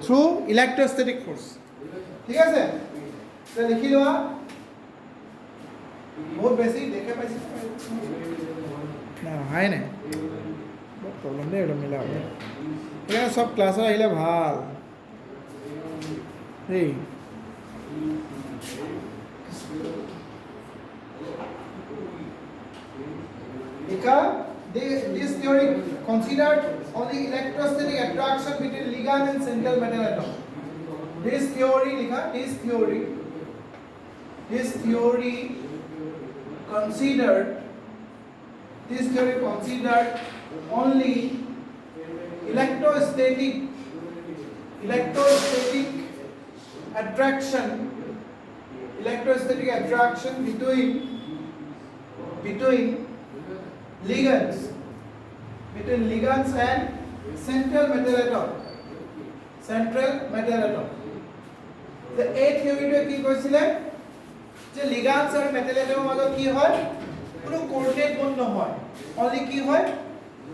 through electrostatic force ঠিক আছে তো লিখি লোৱা বহুত বেছি দেখে পাইছে না হাই নাই বহুত প্ৰবলেম দে এটা মিলা এখানে সব ক্লাসত আহিলে ভাল দেই This theory considered only electrostatic attraction between ligand and central metal atom. This theory considered only electrostatic attraction between ligands and central metal atom the a theory to কি কৈছিলে যে ligands আৰু metal atom মাজত কি হয় কোনো coordinate বন্ধ নহয় only কি হয়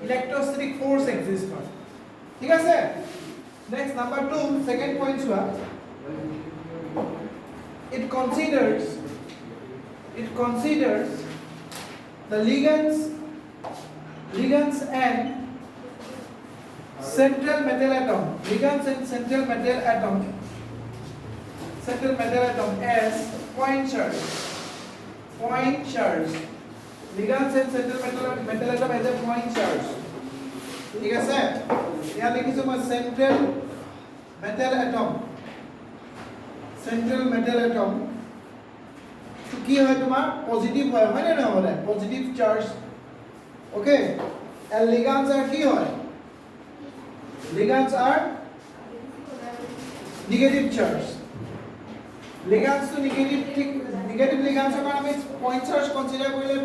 electrostatic force exist হয় ঠিক আছে next number 2 second point চোৱা it considers the ligands and central metal atom as point charge ligands and central metal atom as a point charge ঠিক আছে ইয়া লিখিছো মই central metal atom তো কি হয় তোমার পজিটিভ হয় না না বলে positive charge okay and ligands are কি হয় ligands are negative charge ligands to negative ligands are আমি point charge consider করলে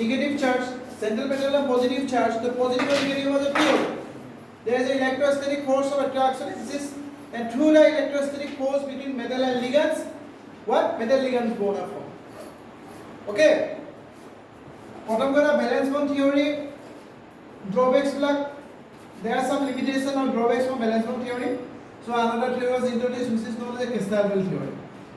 negative charge central metal is positive charge the positive and negative মধ্যে কি হবে there is an electrostatic force of attraction exists and through the electrostatic force between metal and ligands what metal ligands bond are formed okay প্ৰথম কথা valence bond theory drawbacks like there are some limitations or drawbacks from valence bond theory so another theory was introduced which is known as the Kistelville theory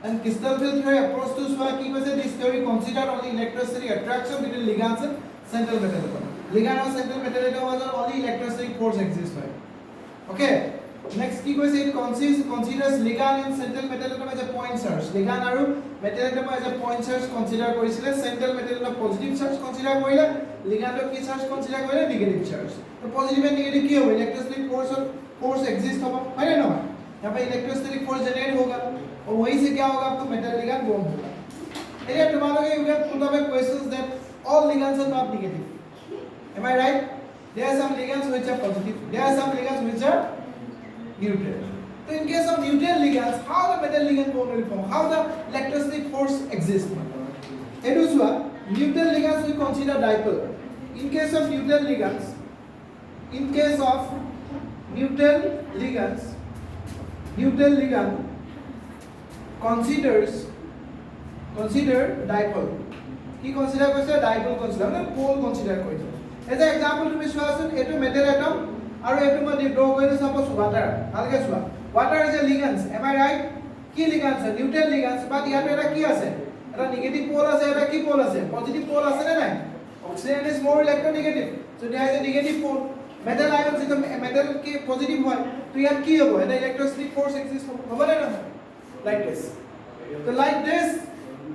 and Kistelville theory approach to so ki was this theory considered only electrostatic attraction between ligands and central metal atom ligand and central metal atom was only electrostatic force exists right okay next ki koise it considers ligand and central metal atom as a point charge ligand aru metal atom as a point charge consider korisile central metal atom positive charge consider korile ligand ki charge consider korile negative charge to positive and negative ki hobe electrostatic force exist hoga hai na yahan pe electrostatic force generate hoga aur wahi se kya hoga aapko metal ligand bond hoga area tumhaloge you get put up a questions that all ligands are not negative am I right there are some ligands which are positive there are some ligands which are neutral so in case of neutral ligands how the metal ligand bond will form how the electrostatic force exists eduswa neutral ligands we consider dipole in case of neutral ligands neutral ligand consider dipole কি consider কৰিছে dipole consider মানে pole consider কৰিছে as example তুমি চোৱাচোন এটো metal atom আৰু এটো মই ড্ৰ কৰিছো সাপোজ ওয়াটাৰ ভালকে চোৱা water is a ligands am I right কি লিগ্যান্ডস নিউট্রাল লিগ্যান্ডস বাট ইয়াতে এটা কি আছে এটা নেগেটিভ পোল আছে এটা কি পোল আছে পজিটিভ পোল আছে নে নাই oxygen is more electronegative so there is a negative pole metal ions is metal ke positive hoy to yat ki hobo eta electrostatic force exists hobo na like this so like this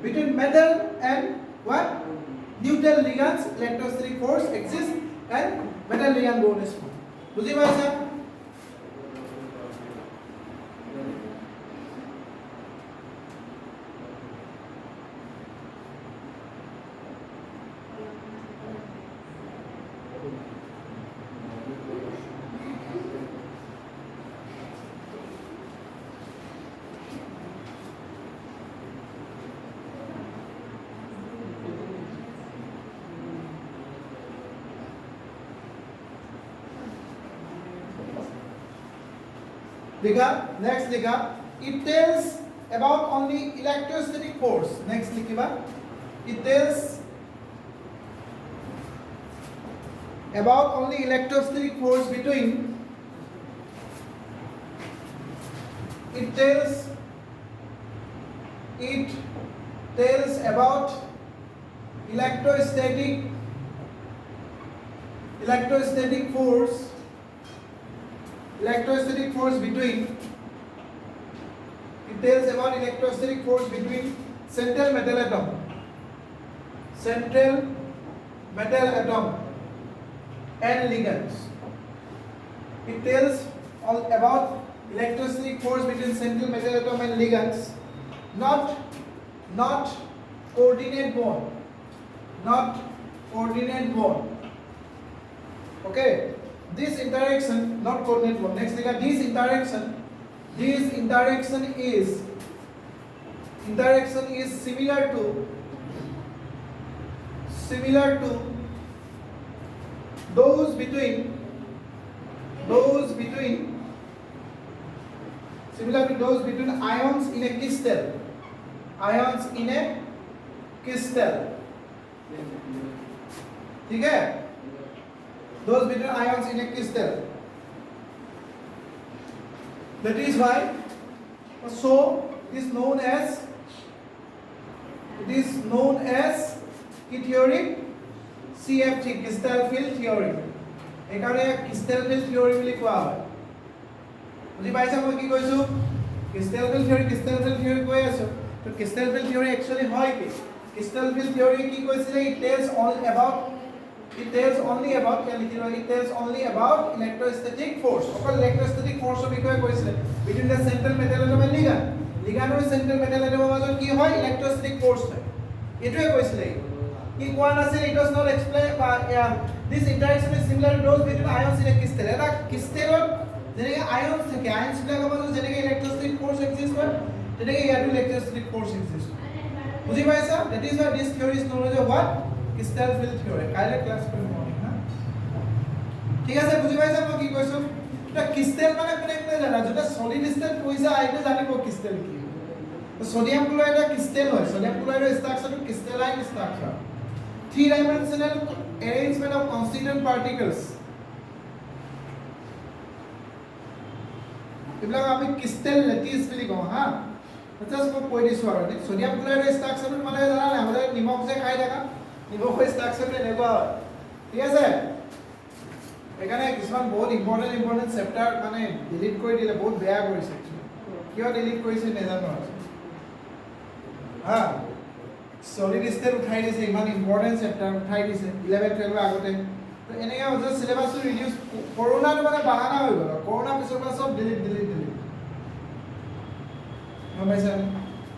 between metal and what neutral ligands electrostatic force exists and metal ligand bond is formed বুঝি পাইছা Likha, next likha, it tells about only electrostatic force. Next likhiba, it tells about only electrostatic force between it tells about electrostatic force between central metal atom and ligands. It tells all about electrostatic force between central metal atom and ligands, not coordinate bond. Okay, this interaction, not coordinate bond. Next thing, this interaction is similar to those between ions in a crystal. ठीक है, those between ions in a crystal. That is why, so it is known as কি theory? CFT, crystal field theory. এখানে crystal field theory বুলি কোৱা হয়। বুজি পাইছা মই কি কৈছো? crystal field theory কৈ আছো। তো crystal field theory actually হয় কি? crystal field theory কি কৈছিলে? It tells only about electrostatic force. অকল electrostatic force ৰ বিষয়ে কৈছিলে between the central metal atom and ligand আৰু central metal atom ৰ মাজত কি হয়? electrostatic force হয়। এটোৱে কৈছিলে। কি কোৱা নাছিল? It was not explained this interaction is similar to those between ions in a crystal. এটা crystalত যেনেকৈ ions থাকে, ions বিলাকৰ মাজত যেনেকৈ electrostatic force exist হয়, তেনেকৈ ইয়াতো electrostatic force exist হয়। বুজি পাইছা? That is why this theory is known as what? crystal field theory. কাইলৈ ক্লাস কৰিম মৰ্নিং, হা? ঠিক আছে, বুজি পাইছা মই কি কৈছো? এটা crystal মানে কোনে জানা? যেটা solid state পইছা আইটো জানিব crystal কি। সোডিয়াম ক্লোরাইড এটা crystal হয়। সোডিয়াম ক্লোৰাইডৰ স্ট্ৰাকচাৰটো crystalline structure. 3-dimensional arrangement of constituent particles. এইবিলাক আমি ক্রিস্টাল ল্যাটিস বুলি কওঁ, হা? জাস্ট মই কৈ দিছো আৰু সোডিয়াম ক্লোৰাইডৰ স্ট্ৰাকচাৰটো মানে জানা নাই? আমাদেৰ নিমখ যে খাই থাকা, নিমখৰ স্ট্ৰাকচাৰটো এনেকুৱা হয়। ঠিক আছে? এখানে কিছুমান বহুত ইম্পৰ্টেন্ট চেপ্টাৰ মানে ডিলিট কৰি দিলে, বহুত বেয়া কৰিছে একচুৱেলি। কিয় ডিলিট কৰিছে নেজানো আৰু। হা? সলিড স্টেট উঠাই দিছে, ইমান ইম্পৰ্টেন্ট চেপ্টাৰ উঠাই দিছে 11-12 আগতে। তো এনেকৈ জাস্ট সিলেবাসটো ৰিডিউস, কৰোনাটো মানে বাহানা হৈ গ'ল। কৰোনা পিছৰ পৰা সব ডিলিট গম পাইছা?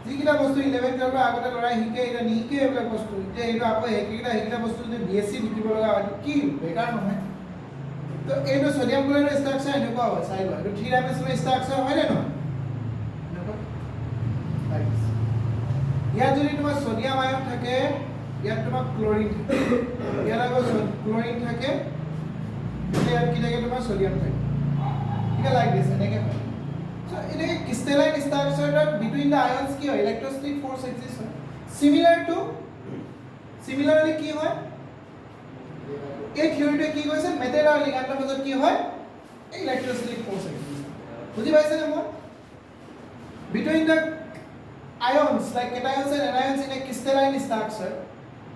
যিকেইটা বস্তু 11-12 আগতে লৰাই শিকে, এটা নিশিকে এইবিলাক বস্তু। এতিয়া এইটো আকৌ সেইকেইটা বস্তু যদি বিএসসি লিখিব লগা হয় কি বেকাৰ নহয়? তো এইটো সোডিয়াম ক্লোৰাইডৰ স্ট্ৰাকচাৰ এনেকুৱা হয়, চাই লোৱা। এইটো 3-dimensional স্ট্ৰাকচাৰ হয় নে নহয়? ইয়াত যদি তোমাৰ সোডিয়াম আয়ন থাকে, ইয়াত তোমাৰ ক্লোৰিন থাকে, ইয়াত আকৌ ক্লোৰিন থাকে, ইয়াত কি থাকে? তোমাৰ সোডিয়াম থাকে। ঠিক আছে, লাইক দিছ এনেকৈ হয়। So এনেকৈ ক্রিস্টালাইন স্ট্রাকচারত বিটুইন দ্য আয়নস কি হয়? ইলেক্ট্রোস্ট্যাটিক ফোর্স এক্সিস্ট হয়। সিমিলারলি কি হয়? এই থিওরিটা কি কৈছে? মেটেল আৰু লিগাণ্ডৰ মাজত কি হয়? Electrostatic force exist. বুজি পাইছে নে মই? Between the ions like cations and anions in a crystalline structure,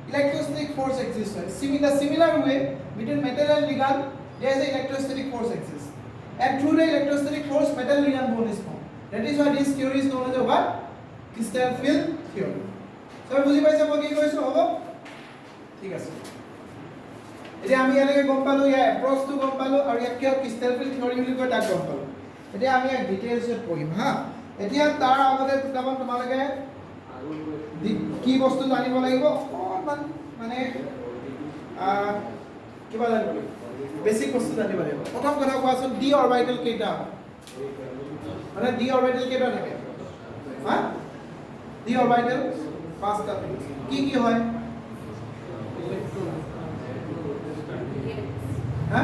electrostatic force exists. Similar way between metal and ligand, there is an electrostatic force exists, and through the electrostatic force, metal ligand bond is formed. That is why this theory is known as a what? Crystal field theory. So, বুজি পাইছা মই কি কৈছো? হ'ব ঠিক আছে। এতিয়া আমি এনেকৈ গম পালো, ইয়াৰ এপ্ৰচটো গম পালো, আৰু ইয়াক কিয় ক্ৰিস্টাল ফিল্ড থিওৰি বুলি কয় তাক গম পালো। এতিয়া আমি ইয়াক ডিটেইলছত পঢ়িম, হা? এতিয়া তাৰ আগতে দুটামান তোমালোকে কি বস্তু জানিব লাগিব, অকণমান মানে কিবা জানিব লাগিব, বেসিক বস্তু জানিব লাগিব। প্ৰথম কথা কোৱাচোন, ডি অৰবিটেল কেইটা? মানে ডি অৰবিটেল কেইটা থাকে? হা? ডি অৰবিটেল 5টা। কি হয়? হা?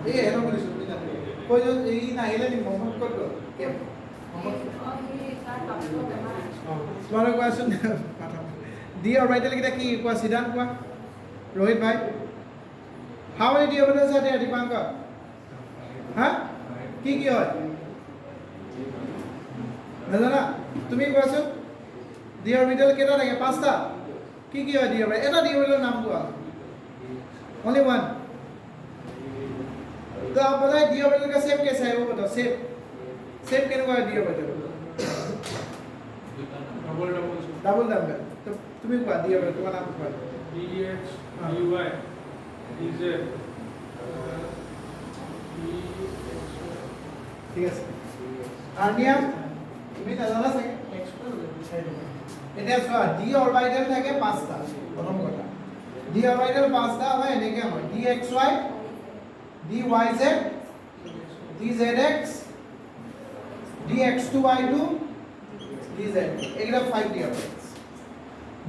এই হেনো বলিছো কই যে এই নাহিলে নি মোহাম্মদ কত গ'ল? কে তোমালোকে কোৱাচোন। ডি অৰবিটেল কেইটা কি কোৱা? সিদ্ধান্ত কোৱা, रोहित भाई। How many d orbitals are there, Dipankar? Huh? কি হয় নাজানা তুমি কোৱাছো ডি অৰবিটেল কেইটা থাকে পাঁচটা কি হয় ডি অৰবিটেল এটা ডি অৰবিটেলৰ নাম কোৱা only one तो आप बताइए डी ऑर्बिटल का शेप कैसा है वो बताओ शेप शेप कैसा है डी ऑर्बिटल डबल डबल तो तुम्हें क्या डी ऑर्बिटल तुम्हारा नाम क्या dx dy dz ठीक है आर्निया তুমি জানা চাগে এতিয়া চোৱা ডি অৰবিটেল থাকে পাঁচটা প্ৰথম কথা ডি অৰবিটেল পাঁচটা হয় এনেকে হয় dxy dyz dzx dx2y2 dz এগুলা 5 ডি অরবিটেলস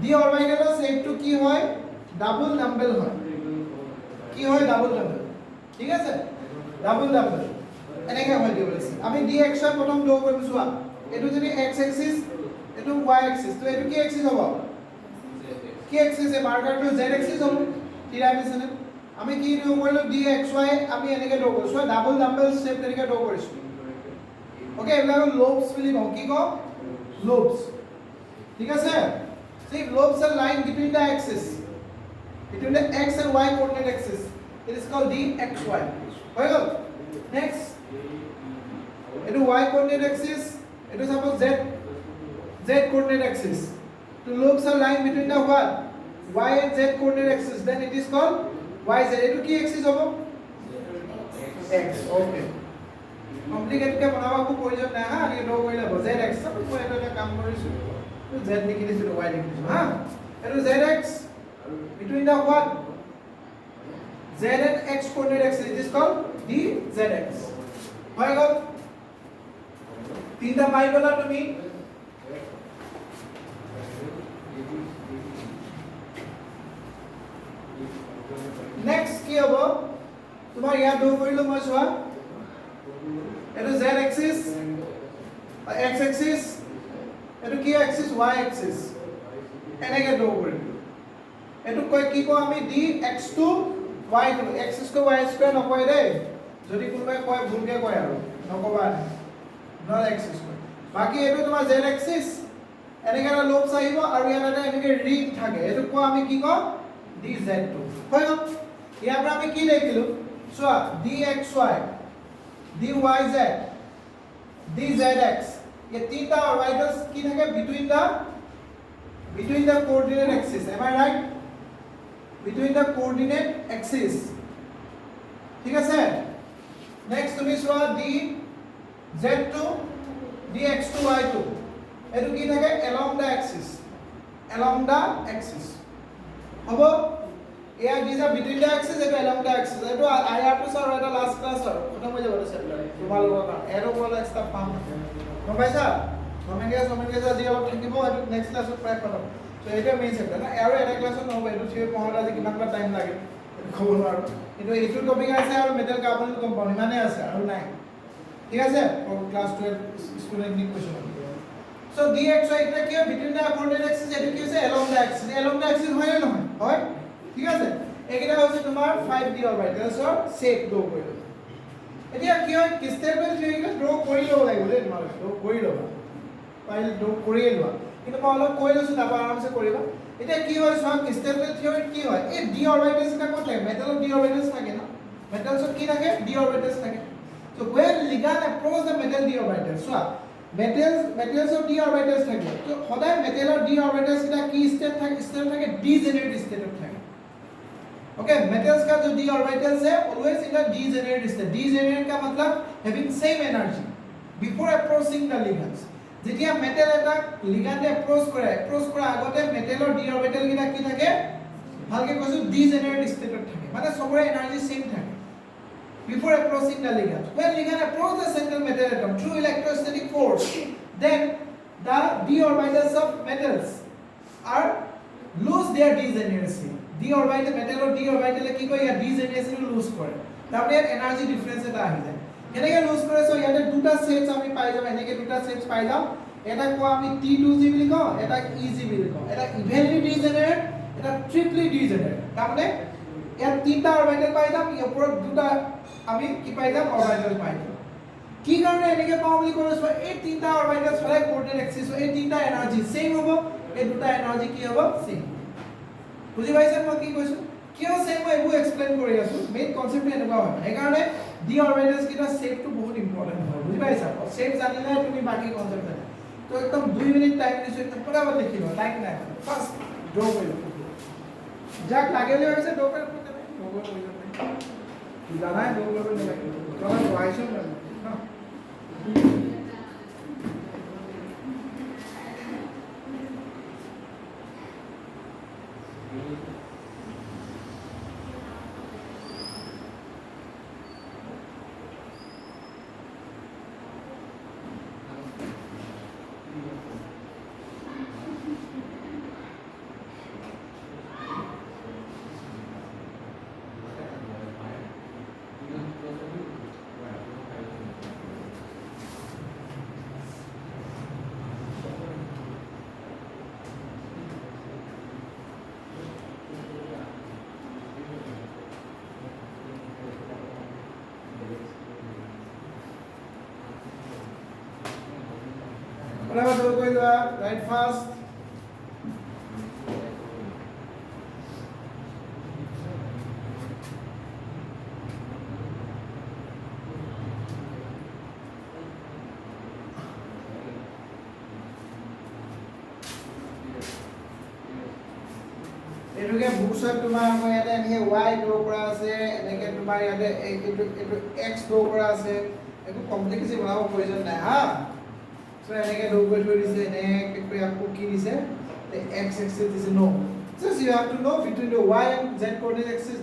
ডি অৰবিটেলৰ শেপটো কি হয় ডাবল ডাম্বেল হয় কি হয় ডাবল ডাম্বেল ঠিক আছে ডাবল ডাম্বেল এনেকে হয় ডি অৰবিটেল আমি dx প্ৰথম ড্ৰ কৰিম চোৱা এটো যদি x এক্সিস এটো y এক্সিস তো এটো কি এক্সিস হ'ব কি এক্সিস এ মাৰ্কাৰটো z এক্সিস হ'ব থ্ৰী ডাইমেনশনাল আমি কি ড্ৰ কৰিলো dxy আমি এনেকে ড্ৰ কৰিছো ডাবল ডাম্বেল শেপ এনেকে ড্ৰ কৰিছো ওকে এবিলাক লোবস বুলি কওঁ কি কওঁ লোবস ঠিক আছে see lobes are lying between the axis between the x and y coordinate axis it is called dxy হয় গল next এটো y coordinate axis এটো suppose z coordinate axis so lobes are lying between the what y and z coordinate axis then it is called yz এটো কি axis হ'ব x okay complicate কে বনাবাকো প্ৰয়োজন নাই হা আমি ড্ৰ কৰি লব zx মই এটা কাম কৰিছো তো z লিখি দিছো y লিখি দিছো হা এটো zx between the what z and x coordinate axis it is called dzx হয় গল তিনটা পাই গলা তুমি নেক্সট কি হ'ব তোমাৰ ইয়াত ড্ৰ কৰিলো মই চোৱা এটো z axis x axis এটো কি axis y axis এনেকে ড্ৰ কৰিলো এটো কয় কি কয় আমি dx2 y2 x2 y2 নকয় দেই যদি কোনোবাই কয় ভুলকে কয় আৰু নকবা নট axis বাকি এটো তোমাৰ z axis এনেকে এটা লোবস আহিব আৰু ইয়াত এটা এনেকে ৰিং থাকে এটো কয় আমি কি কয় dz2 হয় গল ইয়াৰ পৰা আমি কি দেখিলো চোৱা dxy dyz dzx ये तीनटा ऑर्बिटल्स की থাকে between the coordinate axis am I right between the coordinate axis ঠিক আছে নেক্সট তুমি চোৱা dz2 dx2 y2 এটো কি থাকে along the axis হ'ব এয়া these are between the axis এটো along the axis এটো আইআর টু স্যার এটা লাস্ট ক্লাস আর খতম হৈ যাব চ্যাপ্টাৰ তোমালোকৰ কাৰণে এৰো বলা এক্সট্ৰা পাম গম পাইছা কমেন্ট আজি অলপ থাকিব এটো নেক্সট ক্লাছত প্ৰায় খতম সো এটা মেইন চ্যাপ্টাৰ না আৰু এটা ক্লাছত নহব এটো থিওৰি পঢ়ালে আজি কিমান টাইম লাগে খব নোৱাৰো কিন্তু এইটো টপিক আছে আৰু মেটেল কাৰ্বনেল কম্পাউণ্ড মানে আছে আৰু নাই ঠিক আছে ক্লাস 12 স্টুডেন্ট নি কোৱেশ্চন সো dxy এটা কি between the coordinate axis এটো কি আছে along the axis হয় না নহয় হয় ঠিক আছে এইটা হচ্ছে তোমার 5d অৰবিটালসৰ শেপ ড্ৰ কৰিলো এতিয়া কি হয় ক্ৰিস্টাল থিওৰিটা ড্ৰ কৰি লব লাগিব দেই তোমাক ড্ৰ কৰি লবা ফাইল ড্ৰ কৰি লোৱা কিন্তু মই অলপ কৈ লৈছো তাৰ আৰামসে কৰিবা এতিয়া কি হয় সব ক্ৰিস্টাল থিওৰিত কি হয় এই d অরবিটালস এটা কোন থাকে মেটালত d অরবিটালস থাকে না মেটালছত কি থাকে d অরবিটালস থাকে so when ligand approach the metal d orbital so metals of d orbitals থাকে তো সদায় মেটালৰ d orbitals এটা কি স্টেট থাকে degenerate state থাকে ओके मेटल्स का जो d orbitals है always in the degenerate state degenerate का मतलब having same energy before approaching the ligands যেতিয়া মেটাল এটা লিগ্যান্ডে approach কৰা আগতে মেটালৰ d orbital কিটা কি থাকে ভালকে কৈছো degenerate state থাকে মানে সবৰে এনাৰ্জি সেম থাকে before approaching the ligand when ligand approach the central metal atom through electrostatic force then the d orbitals of metals are lose their degeneracy d orbital metal or d orbital কি কয় ইয়া degeneration loose কৰে তাৰপৰে energy difference এটা আহি যায় এনেকে loose কৰে so ইয়াতে দুটা সেটস আমি পাই যাম এনেকে দুটা সেটস পাই যাম এটা কো আমি t2g বুলি কওঁ এটা eg বুলি কওঁ এটা ইভেনলি ডিজেনাৰেট এটা ট্ৰিপলি ডিজেনাৰেট তাৰপৰে ইয়াত তিনটা অৰবিটাল পাই যাম ইয়াৰ ওপৰত দুটা আমি কি পাই যাম অৰবিটাল পাই যাম কি কাৰণে এনেকে পাওঁ বুলি কৈছো এই তিনটা অৰবিটেল সদায় কোঅৰ্ডিনেট এক্সিস এই তিনটা এনাৰ্জি সেম হ'ব এই দুটা এনাৰ্জি কি হ'ব সেম বুজি পাইছে মই কি কৈছো কিয় সেম মই এইবোৰ এক্সপ্লেইন কৰি আছো মেইন কনসেপ্ট এনেকুৱা হয় এই কাৰণে ডি অৰবিটেলস কিটা শেপটো বহুত ইম্পৰ্টেন্ট হয় বুজি পাইছা শেপ জানিলে তুমি বাকি কনসেপ্ট জানা তো একদম 2 মিনিট টাইম দিছো একদম পৰাবত লিখিব টাইম নাই ফাৰ্স্ট ড্ৰ কৰিলো যাক লাগেলে হৈছে ড্ৰ কৰি জানাই ড্ৰ কৰিব নালাগে তোমাক পঢ়াইছো না Whatever do going to write fast. এটুকে বুকছত তোমাৰ মই ইয়াতে এনেকে y ড্ৰ কৰা আছে এনেকে তোমাৰ ইয়াতে এইটো x ড্ৰ কৰা আছে একো কমপ্লিকেশন বনাব প্ৰয়োজন নাই হা সো এনেকে ড্ৰ কৰি থৈ দিছে এনেকে কৰি আকৌ কি দিছে x axis দিছে no just you have to know between the y and z coordinate axis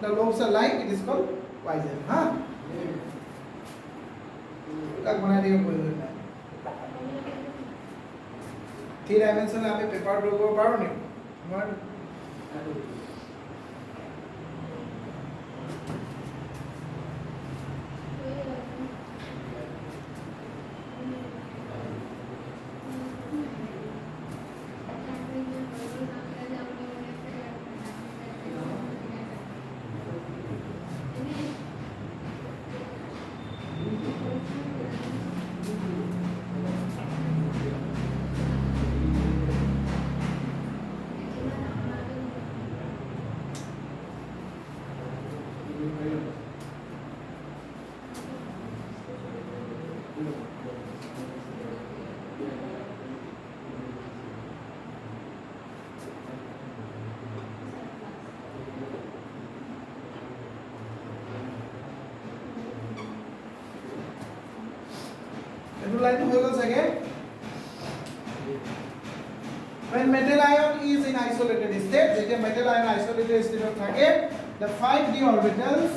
the lobes are like it is called yz হা এটা বনাই দিব প্ৰয়োজন নাই 3 ডাইমেনশন আমি পেপাৰ ড্ৰ কৰিব পাৰো নি তোমাৰ line হৈ গল সগে when metal ion is in isolated state যেতিয়া metal ion isolated state থাকে the 5d orbitals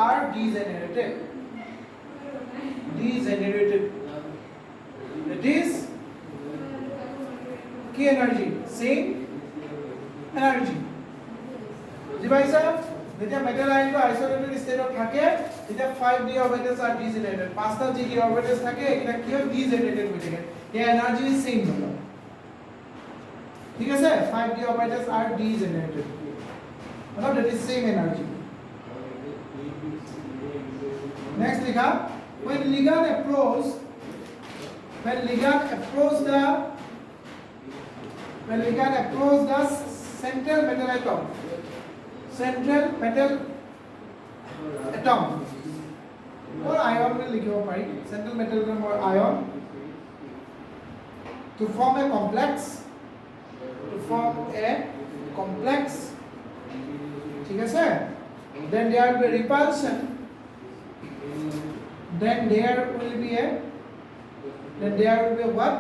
are degenerated it is key energy same energy divisor যেতিয়া মেটাল আয়নটো আইসোলেটেড স্টেটত থাকে তেতিয়া 5d অরবিটালস আর ডিজেনারেটেড পাঁচটা g অরবিটালস থাকে এটা কি হয় ডিজেনারেটেড হয়ে যায় এই এনার্জি সেম হলো ঠিক আছে 5d অরবিটালস আর ডিজেনারেটেড मतलब that is same energy next लिखा when ligand approach the central metal atom or ion will लिखियो पाई central metal atom or ion to form a complex ठीक है sir then there will be repulsion then there will be what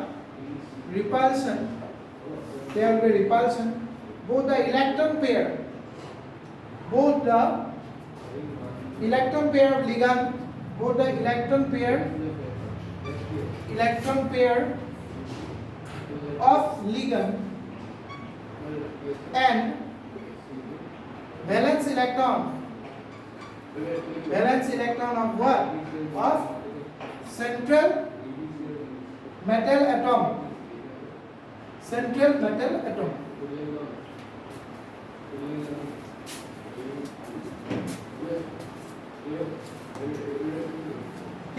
repulsion both the electron pair of ligand both the electron pair of ligand and valence electron of what of central metal atom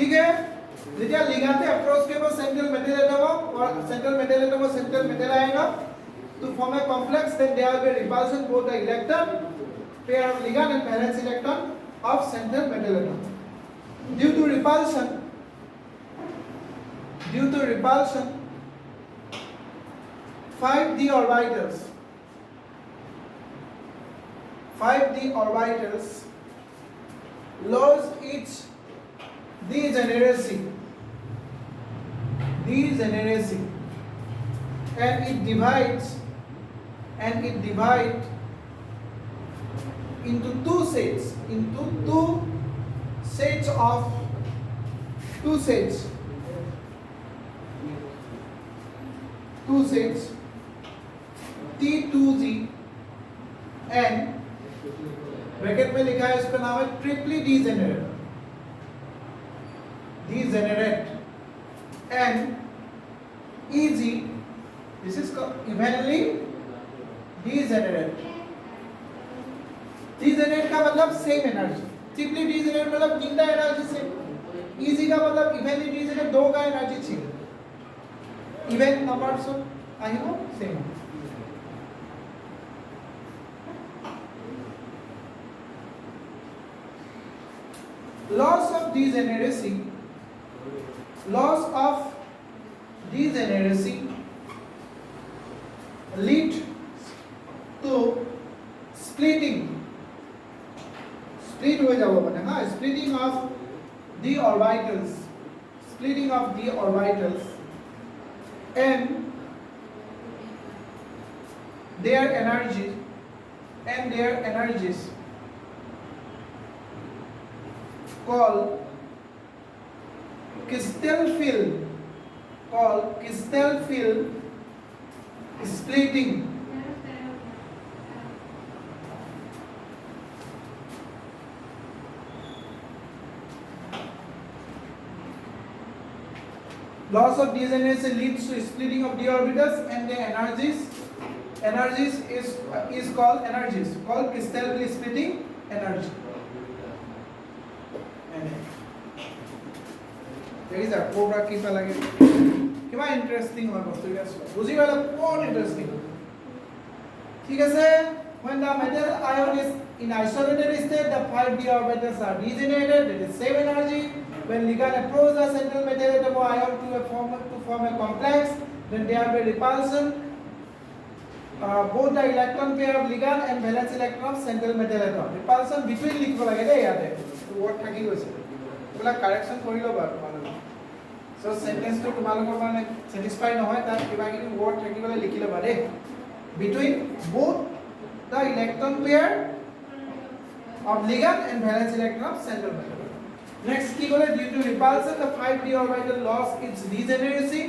ठीक है যেতিয়া লিগ্যান্ডে approach কৰিব central metal atom और central metal atom और central metal आएगा to form a complex then there will be repulsion both the electron pair of ligand and valence electron of central metal atom due to repulsion 5d orbitals lose its degeneracy and it divides into two sets T2Z and bracket में लिखा है इसका नाम है ट्रिपली degenerate and EG this is evenly degenerate का मतलब same energy ट्रिपली degenerate मतलब तीनटा एनर्जी सेम EG का मतलब evenly degenerate दो का एनर्जी सेम इवन नंबर्स আহিব same loss of degeneracy lead to splitting split हो जाओ बने हाँ splitting of d orbitals and their energies called crystal field splitting. Loss of degeneration leads to splitting of d orbitals and their energies is called crystal field splitting energy. There is a cobra keep lage kiba interesting hoy bostu guys buji gala बहुत interesting ठीक है when the metal ion is in isolated state the 5d orbitals are degenerated there is same energy when ligand approach the central metal atom or ion to form a complex then there will be repulsion both the electron pair of ligand and valence electron of central metal atom repulsion between লিখিব লাগে দে ইয়াতে word থাকি গৈছে বলা correction কৰি লবা so sentence to তোমালোকৰ মানে satisfy নহয় তাত কিবা কিবি word থাকি গলে লিখি লবা দে between both the electron pair of ligand and valence electron of central metal next কি গলে due to repulsion the 5d orbital lost its degeneracy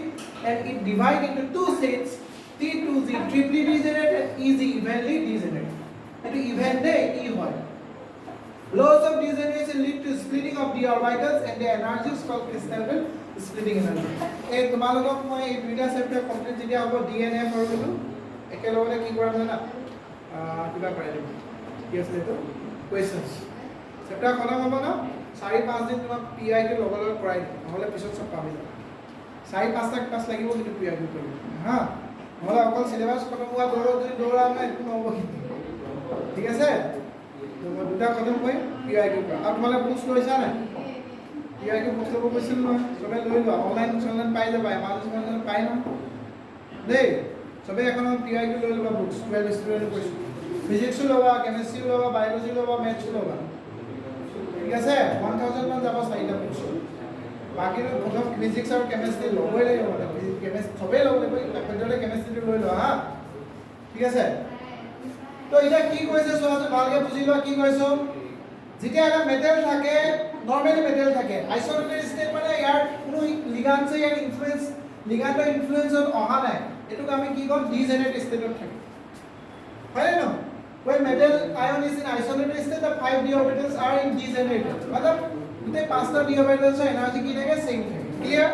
and it divide into two sets T2Z triply degenerate and EZ evenly degenerate and even day E হয় loss of degeneration lead to splitting of d orbitals and their energies called crystal field splitting energy এই তোমালোকক মই এই দুইটা chapter complete যেতিয়া হ'ব DNA আৰু এটো একেলগে কি কৰাম জানা কিবা কৰাই দিম কি আছে এটো কোৱেশ্চনছ চেপ্টাৰ খতম হ'ব না 4-5 দিন তোমাক PI কে লগ কৰাই দিম নহলে পিছত সব পাবি 4-5 টা ক্লাছ লাগিব কিন্তু PI কে কৰিব হা নহলে অকল সিলেবাস খতম হোৱা দৌৰা না একো নহব ঠিক আছে তো মই দুটা খতম কৰি PI কে কৰা আৰু তোমালে বুকছ লৈছা না PI কে বুকছ লব কৈছিল মই সবে লৈ লোৱা অনলাইন পাই যাবা Amazon পাই ন দেই সবে এখন PI কে লৈ লোৱা বুকছ 12 ষ্টুডেন্ট কৈছো ফিজিক্স লবা কেমিস্ট্রি লবা বায়োলজি লবা ম্যাথছ লবা ঠিক আছে 1000 মান যাব চাইটা বুকছ বাকি প্ৰথম ফিজিক্স আৰু কেমিস্ট্ৰি লবই লাগিব মানে কেমিস্ট্ৰি সবে লব লাগিব একেদৰে কেমিস্ট্ৰি লৈ লোৱা হা ঠিক আছে তো এটা কি কৈছে সোৱাটো ভালকে বুজি লোৱা কি কৈছো যেতিয়া এটা মেটেল থাকে নৰমালি মেটেল থাকে আইসোলেটেড স্টেট মানে ইয়াৰ কোনো লিগান্ড সে ইয়াৰ ইনফ্লুয়েন্স লিগান্ডৰ ইনফ্লুয়েন্সত অহা নাই এটুক আমি কি কম ডিজেনেৰেট ষ্টেটত থাকে হয় না when metal ion is in isolated state the 5d orbitals are in degenerated मतलब গোটেই পাঁচটা d orbitals energy কি থাকে সেম থাকে clear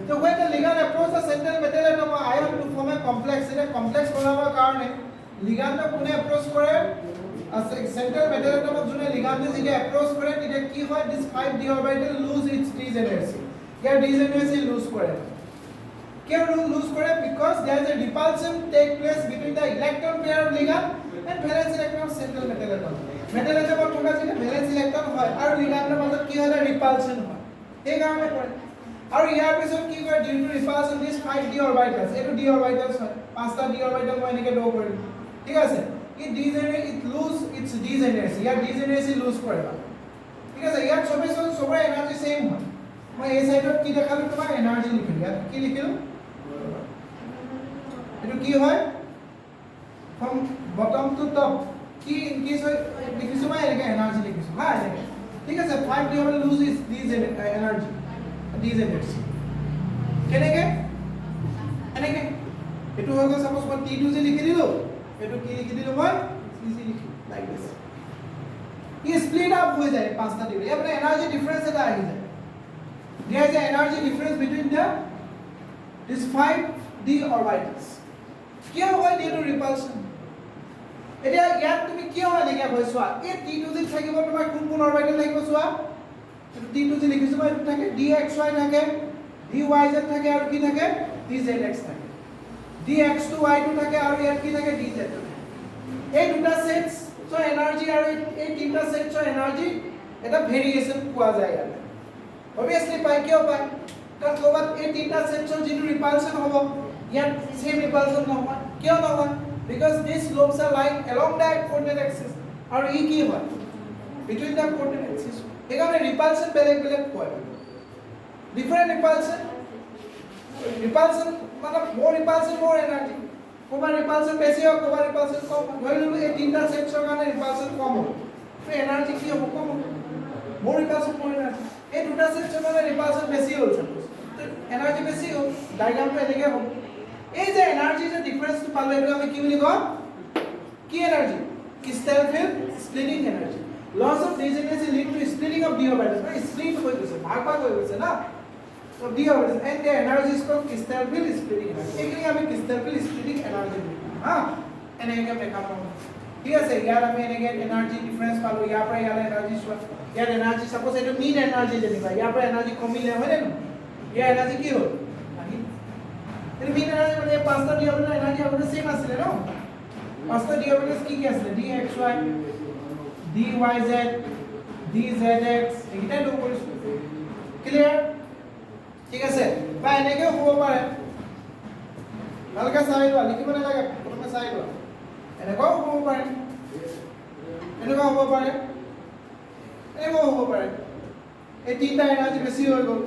so when the ligand approach the central metal atom or ion to form a complex এটা complex বনাবৰ কাৰণে ligand কোনে approach কৰে সেন্ট্ৰাল মেটাল এটমক যোনে লিগান্ডে যেতিয়া এপ্ৰোচ কৰে তেতিয়া কি হয় this 5d orbital lose its degeneracy ইয়াৰ ডিজেনাৰেসি লুজ কৰে কিয় লুজ কৰে because there is a repulsion take place between the electron pair of ligand and valence electron of central metal atom metal एटमত থকা যেতিয়া ভ্যালেন্স ইলেক্ট্ৰন হয় আৰু লিগান্ডৰ মাজত কি হয় ৰিপালশন হয় এই কাৰণে কৰে আৰু ইয়াৰ পিছত কি কৰে ডিউ টু ৰিপালশন দিস 5d অৰবিটালস এটো d অৰবিটালস হয় পাঁচটা d অৰবিটাল মই এনেকে ড্ৰ কৰিম ঠিক আছে it degenerate it lose its degeneracy year degeneracy lose কৰে ঠিক আছে ইয়াৰ সবে এনার্জি সেম হয় মই এই সাইডত কি দেখালো তোমাক এনার্জি লিখিলো ইয়াত কি লিখিলো এটো কি হয় from bottom to top কি ইনক্রিজ হয় লিখিছো মই এনেকে এনার্জি লিখিছো হা এনেকে ঠিক আছে 5d will lose its energy degeneracy কেনেকে এনেকে এটো হৈ গ'ল সাপোজ মই t2 যে লিখি দিলো এটো কি লিখি দিলো মই cc লিখি like this E split up হৈ যায় পাঁচটা দিলে ইয়াৰ মানে এনার্জি ডিফারেন্স এটা আহি যায় there is an energy difference between the this 5d orbitals কিয় হয় due to repulsion এতিয়া ইয়াত তুমি কিয় এনেকে হৈ চোৱা এই t2 যে থাকিব তোমাৰ কোন কোন অৰবিটাল থাকিব চোৱা এটো t2 যে লিখিছো মই এটো থাকে dxy থাকে dyz থাকে আৰু কি থাকে dzx থাকে dx2y2 থাকে আৰু ইয়াত কি থাকে dz এই দুটা সেটস সো এনাৰ্জি আৰু এই তিনটা সেটসৰ এনাৰ্জি এটা ভেৰিয়েশন পোৱা যায় ইয়াত obviously পাই কিয় পাই কাৰণ ক'বাত এই তিনটা সেটসৰ যিটো ৰিপালশন হ'ব ইয়াত সেম ৰিপালশন নহয় কিয় নহয় because these lobes are lying along the coordinate axis আৰু ই কি হয় between the coordinate axis এখানে রিপালশন বেলেগ বেলেগ হয় ডিফারেন্ট রিপালশন মানে more repulsion more energy কোবা রিপালশন বেশি হয় কোবা রিপালশন কম ধৰি ললো এই তিনটা সেটসৰ কাৰণে রিপালশন কম হ'ব তো এনার্জি কি হ'ব কম হ'ব more repulsion more energy এই দুটা সেটসৰ কাৰণে রিপালশন বেশি হ'ল তো এনার্জি বেশি হ'ল ডায়াগ্রামটো এনেকে হ'ব এই যে এনার্জি যে ডিফারেন্সটো পালো এটো আমি কি বুলি কম কি energy crystal field splitting energy loss of degeneracy lead to splitting of d orbitals right split হৈ গৈছে ভাগ হৈ গৈছে না so d orbitals and their energy is called crystal field splitting energy এখানে আমি crystal field splitting energy হা এনেকে দেখা পাম ঠিক আছে ইয়াৰ আমি এনেকে এনাৰ্জি ডিফাৰেন্স পালো ইয়াৰ পৰা ইয়াৰ এনাৰ্জি চোৱা ইয়াৰ এনাৰ্জি সাপোজ এটো মিন এনাৰ্জি যেনিবা ইয়াৰ পৰা এনাৰ্জি কমিলে হয় নে ইয়াৰ এনার্জি কি হ'ল আহি এটো মিন এনার্জি মানে পাঁচটা d orbital এনার্জি আমাদের সেম আছিল ন পাঁচটা d orbitals কি কি আছিল dxy dyz dzx এইটা ডো কৰিছো ক্লিয়াৰ ঠিক আছে বা এনেকে হ'ব পাৰে ভালকে চাই লোৱা লিখিব নালাগে প্ৰথমে চাই লোৱা এনেকৈ হ'ব পাৰে এনেকৈ হ'ব পাৰে এনেকৈ হ'ব পাৰে এই তিনটা এনাৰ্জি বেশি হৈ গ'ল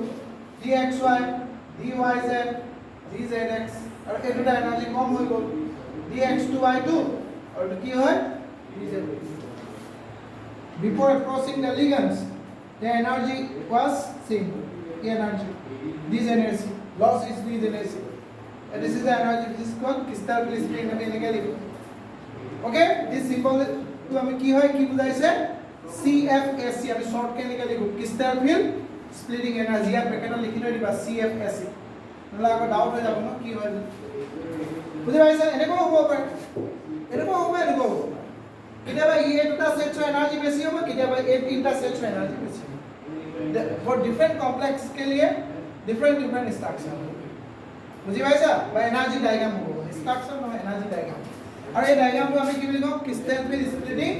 dxy dyz dzx আৰু এই দুটা এনাৰ্জি কম হৈ গ'ল dx2y2 আৰু কি হয় dz before crossing the ligands the energy was same the energy degeneracy loss is degeneracy and this is the energy which is called crystal field splitting energy okay this symbol to ami ki hoy ki bujaise cfsc ami short ke likhe likho crystal field splitting energy ya bracket likhi loi diba cfsc nala ago doubt hoy jabo no ki hoy বুঝি পাইছা এনেকৈ হ'ব পাৰে এনেকৈ হ'ব এনেকৈ হ'ব কিতাবা এই দুটা সেটৰ এনাৰ্জি বেশি হবে কিতাবা এই তিনটা সেটৰ এনার্জি বেশি ফর ডিফারেন্ট কমপ্লেক্স के लिए डिफरेंट स्ट्रक्चर বুঝি পাইছা বা এনার্জি ডায়াগ্রাম হ'ব স্ট্রাকচার নহয় এনার্জি ডায়াগ্রাম আৰু এই ডায়াগ্রামটো আমি কি বুলি কম crystal field splitting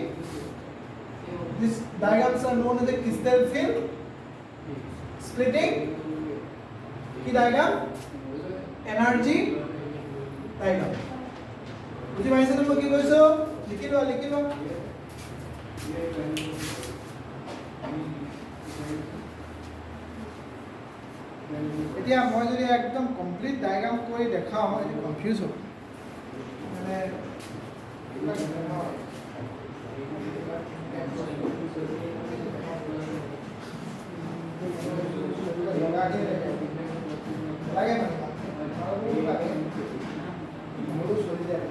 this diagrams are known as a crystal field splitting কি ডায়াগ্রাম এনার্জি ডায়াগ্রাম বুঝি পাইছা তুমি কি কৈছো লিখি লো এতিয়া মই যদি একদম কমপ্লিট ডায়াগ্রাম কৰি দেখাও এটা কনফিউজ হ'ব মানে লাগে মোৰো চলি যায়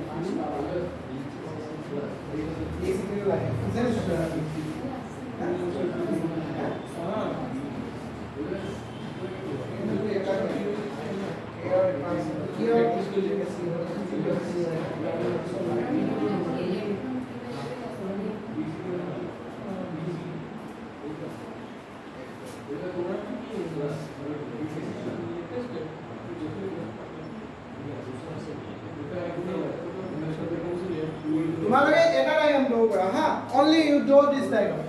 তোমালোকে এটা ডায়াগ্ৰাম ড্ৰ কৰা হা only you draw this diagram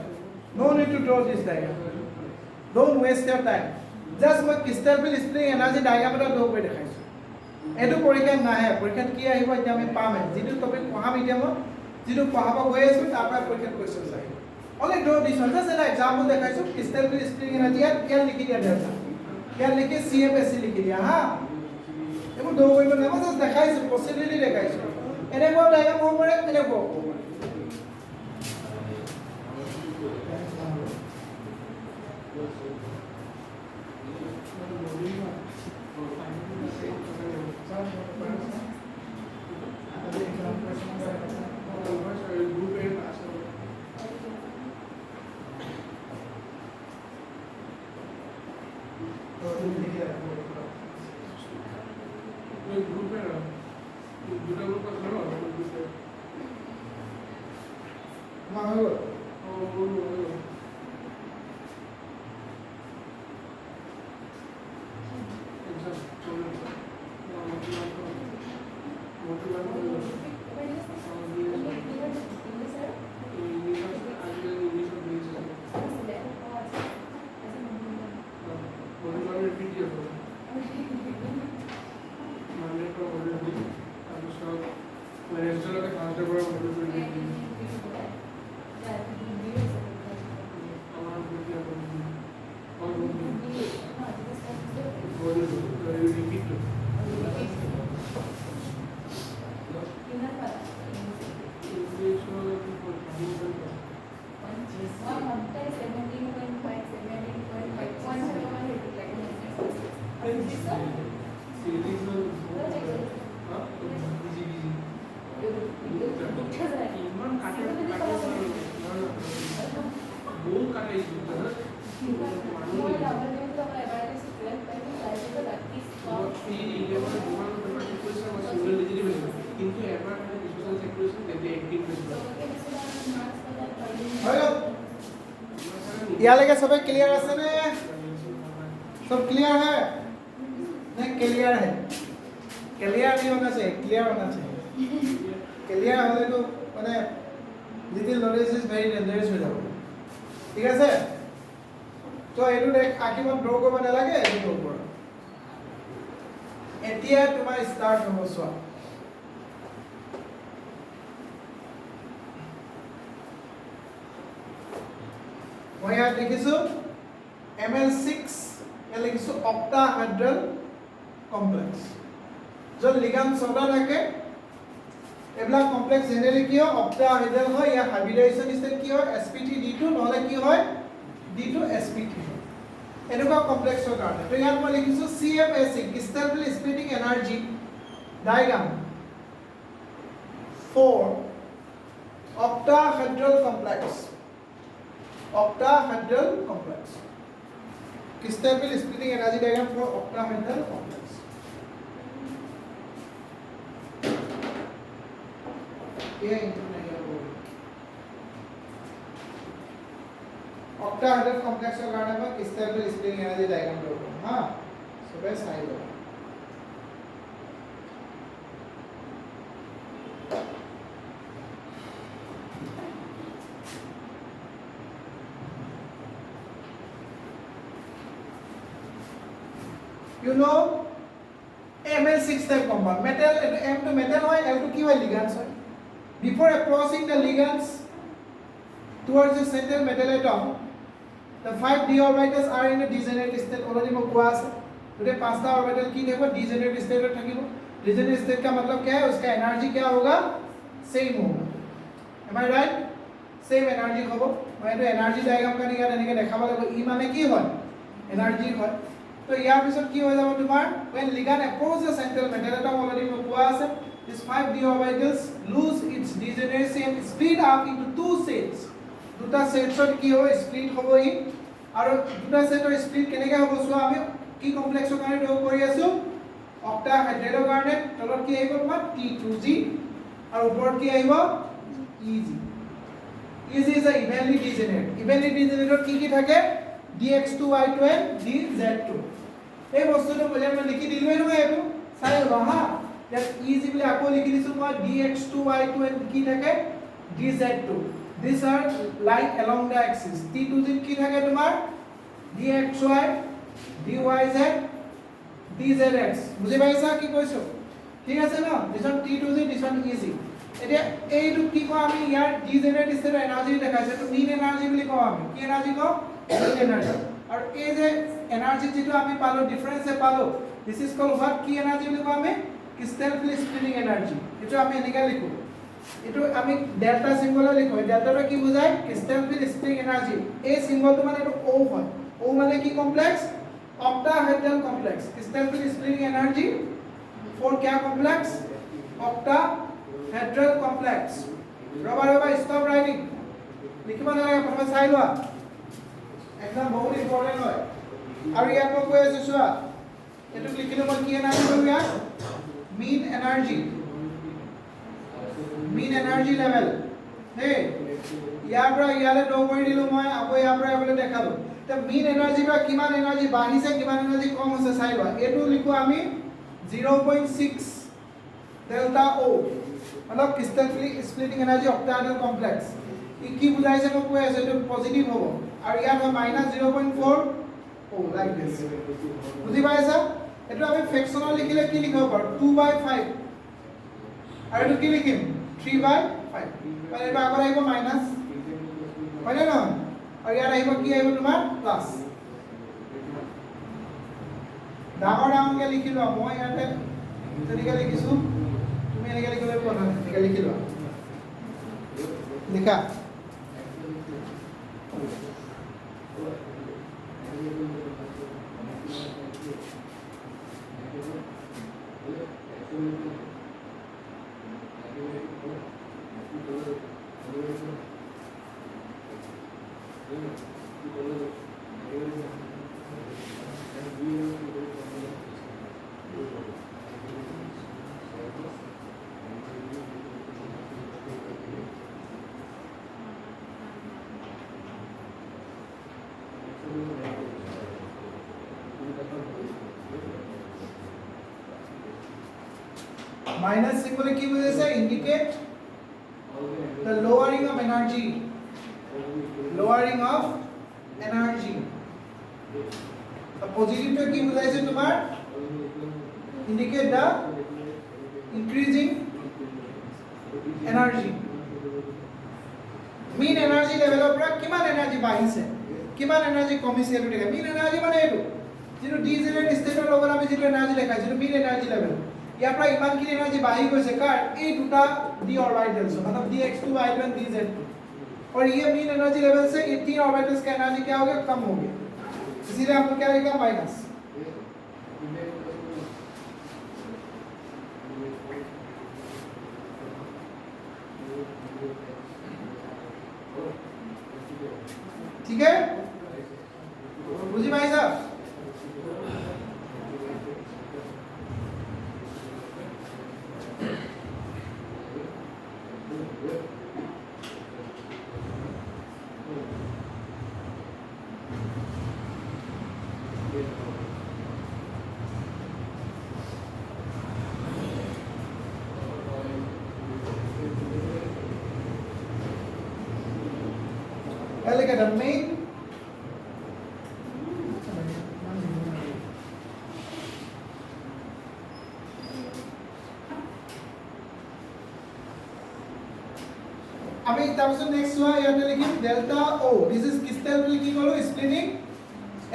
no need to draw this diagram don't waste your time just মই crystal field spring energy diagram এটা ড্ৰ কৰি দেখাইছো এটো পৰীক্ষাত নাহে পৰীক্ষাত কি আহিব এতিয়া আমি পামে যেটো টপিক পঢ়াম এতিয়া মই যেটো পঢ়াব গৈ আছো তাৰ পৰা পৰীক্ষাত কোৱেশ্চন আহিব only draw this one just an example দেখাইছো crystal field spring energy ইয়াত লিখি দিয়া delta ইয়াত লিখি CFSC লিখি দিয়া হা এবোৰ ড্ৰ কৰিব নালাগে মই জাস্ট দেখাইছো পসিবিলিটি দেখাইছো এনেকুৱা ডায়াগ্ৰাম হ'ব পাৰে এনেকুৱা হ'ব পাৰে ইয়ালৈকে সবে ক্লিয়ার আছে নে सब क्लियर है नहीं क्लियर है क्लियर नहीं होना चाहिए क्लियर होना चाहिए क्लियर होने तो माने little knowledge is very dangerous हो जाओ ठीक है सर तो एटू देख आखि मन ड्र কৰিব নালাগে এটো ওপৰ এতিয়া তোমাৰ স্টাৰ্ট হ'ব সোৱা মই ইয়াত দেখিছো ML6 या लिखिছো octahedral complex जो लिगान सोडा থাকে এবলা কমপ্লেক্স জেনারেলি কি হয় octahedral হয় या হাইব্রিডাইজেশন স্টেট কি হয় sp3d2 নহলে কি হয় d2 sp3 এনেকুৱা কমপ্লেক্সৰ কাৰণে তো ইয়াত মই লিখিছো CFSC crystal field splitting energy diagram for octahedral complex crystal field splitting energy diagram for octahedral complex ये इंटू नहीं है octahedral complex का कारण है crystal field splitting energy diagram draw करो हां so best I low You know Ml6 type compound metal M to metal hoy L to ki hoy ligands hoy before approaching the ligands towards the central metal atom the 5 d orbitals are in a degenerate state already mo koa ase today पांचटा orbital ki thakbo degenerate state में থাকিব degenerate state का मतलब क्या है उसका energy क्या होगा same होगा am I right same energy होबो मैं तो एनर्जी डायग्राम का निका এনেকে দেখাব লাগিব ই মানে কি হয় एनर्जी হয় तो यार पिছত কি হৈ যাব তোমাৰ when ligand approach the central metal atom already mo koa ase this 5 d orbitals lose its degeneracy and split up into two sets দুটা সেটছত কি হয় স্প্লিট হ'ব ই আৰু দুটা সেটৰ স্প্লিট কেনেকৈ হ'ব সো আমি কি কমপ্লেক্সৰ কাৰণে ড্ৰ কৰি আছো অক্টাহেড্ৰেলৰ কাৰণে তলত কি আহিব তোমাৰ T2G আৰু ওপৰত কি আহিব EG EG is a evenly degenerate কি থাকে dx2y2 and dz2 এই বস্তুটো বলে মই লিখি দিলোই নহয় এটো চাই লবা হা ইয়াত ইজি বুলি আকৌ লিখি দিছো মই dx2 y2 and কি থাকে dz2 these are lying along the axis t2 ত কি থাকে তোমাৰ dxy dyz dzx বুজি পাইছা কি কৈছো ঠিক আছে ন this one t2 this one easy এতিয়া এইটো কি কওঁ আমি ইয়াৰ ডিজেনাৰেট ষ্টেট এনাৰ্জি দেখাইছে তো মিন এনাৰ্জি বুলি কওঁ আমি কি এনাৰ্জি কওঁ মিন এনাৰ্জি আৰু এই যে এনাৰ্জি যেটো আমি পালো ডিফাৰেন্স পালো দিস ইজ কল্ড হোৱাট কি এনাৰ্জি বুলি কওঁ আমি ক্ৰিস্টাল ফিল স্প্লিটিং এনাৰ্জি এটো আমি এনেকা লিখো এটো আমি ডেল্টা সিম্বলে লিখো ডেল্টাটো কি বুজায় ক্রিস্টাল ফিল স্প্লিটিং এনাৰ্জি এই সিম্বলটো মানে এটো O হয় O মানে কি complex octahedral complex crystal field splitting energy for क्या complex octahedral complex रबा stop writing लिखिबा नालागे प्रथम চাই লোৱা একদম বহুত ইম্পৰ্টেন্ট হয় আৰু ইয়াত মই কৈ আছো চোৱা এটো লিখিলে মই কি এনাৰ্জি পাম ইয়াত mean energy level হে ইয়াৰ পৰা ইয়ালে ড্ৰ কৰি দিলো মই আকৌ ইয়াৰ পৰা এফালে দেখালো তে mean energy পৰা কিমান এনাৰ্জি বাঢ়িছে কিমান এনাৰ্জি কম হৈছে চাই লোৱা এটো লিখো আমি 0.6 delta O मतलब crystal splitting energy octahedral complex ই কি বুজাইছে মই কৈ আছো এটো পজিটিভ হ'ব আৰু ইয়াত হয় -0.4 O like this বুজি পাইছা এটো আমি ফ্ৰেকশনাল লিখিলে কি লিখিব পাৰো 2/5 আৰু এটো কি লিখিম 3/5 মানে এটা আগৰ আহিব মাইনাস হয় না আৰু ইয়াত আহিব কি আহিব তোমাৰ প্লাস ডাঙৰকে লিখি লোৱা মই ইয়াতে তেনেকৈ লিখিছো তুমি এনেকৈ লিখিলে কথা তেনেকৈ লিখি লোৱা লিখা minus symbol কি বুজাইছে indicate the lowering of energy the positive to কি বুজাইছে তোমাৰ indicate the increasing energy mean energy level of পৰা কিমান এনাৰ্জি বাঢ়িছে কিমান এনাৰ্জি কমিছে এটো দেখা mean energy মানে এটো যেটো ডিজেনাৰেট ষ্টেটৰ লগত আমি যেটো এনাৰ্জি দেখাই যেটো mean energy level ইয়াৰ পৰা ইমান কি এনাৰ্জি বাঢ়ি গৈছে কাৰ এই দুটা d ऑर्बिटल्स मतलब dx2 y2 and dz2 और ये मीन एनर्जी लेवल से ये तीन ऑर्बिटल्स का एनर्जी क्या हो गया कम हो गया इसीलिए हमको क्या लिखा माइनस ठीक है बुझी भाई साहब look at the main আমি তাৰপিছত নেক্সট হোৱা ইয়াতে লিখিম delta O this is crystal বুলি কি কলো splitting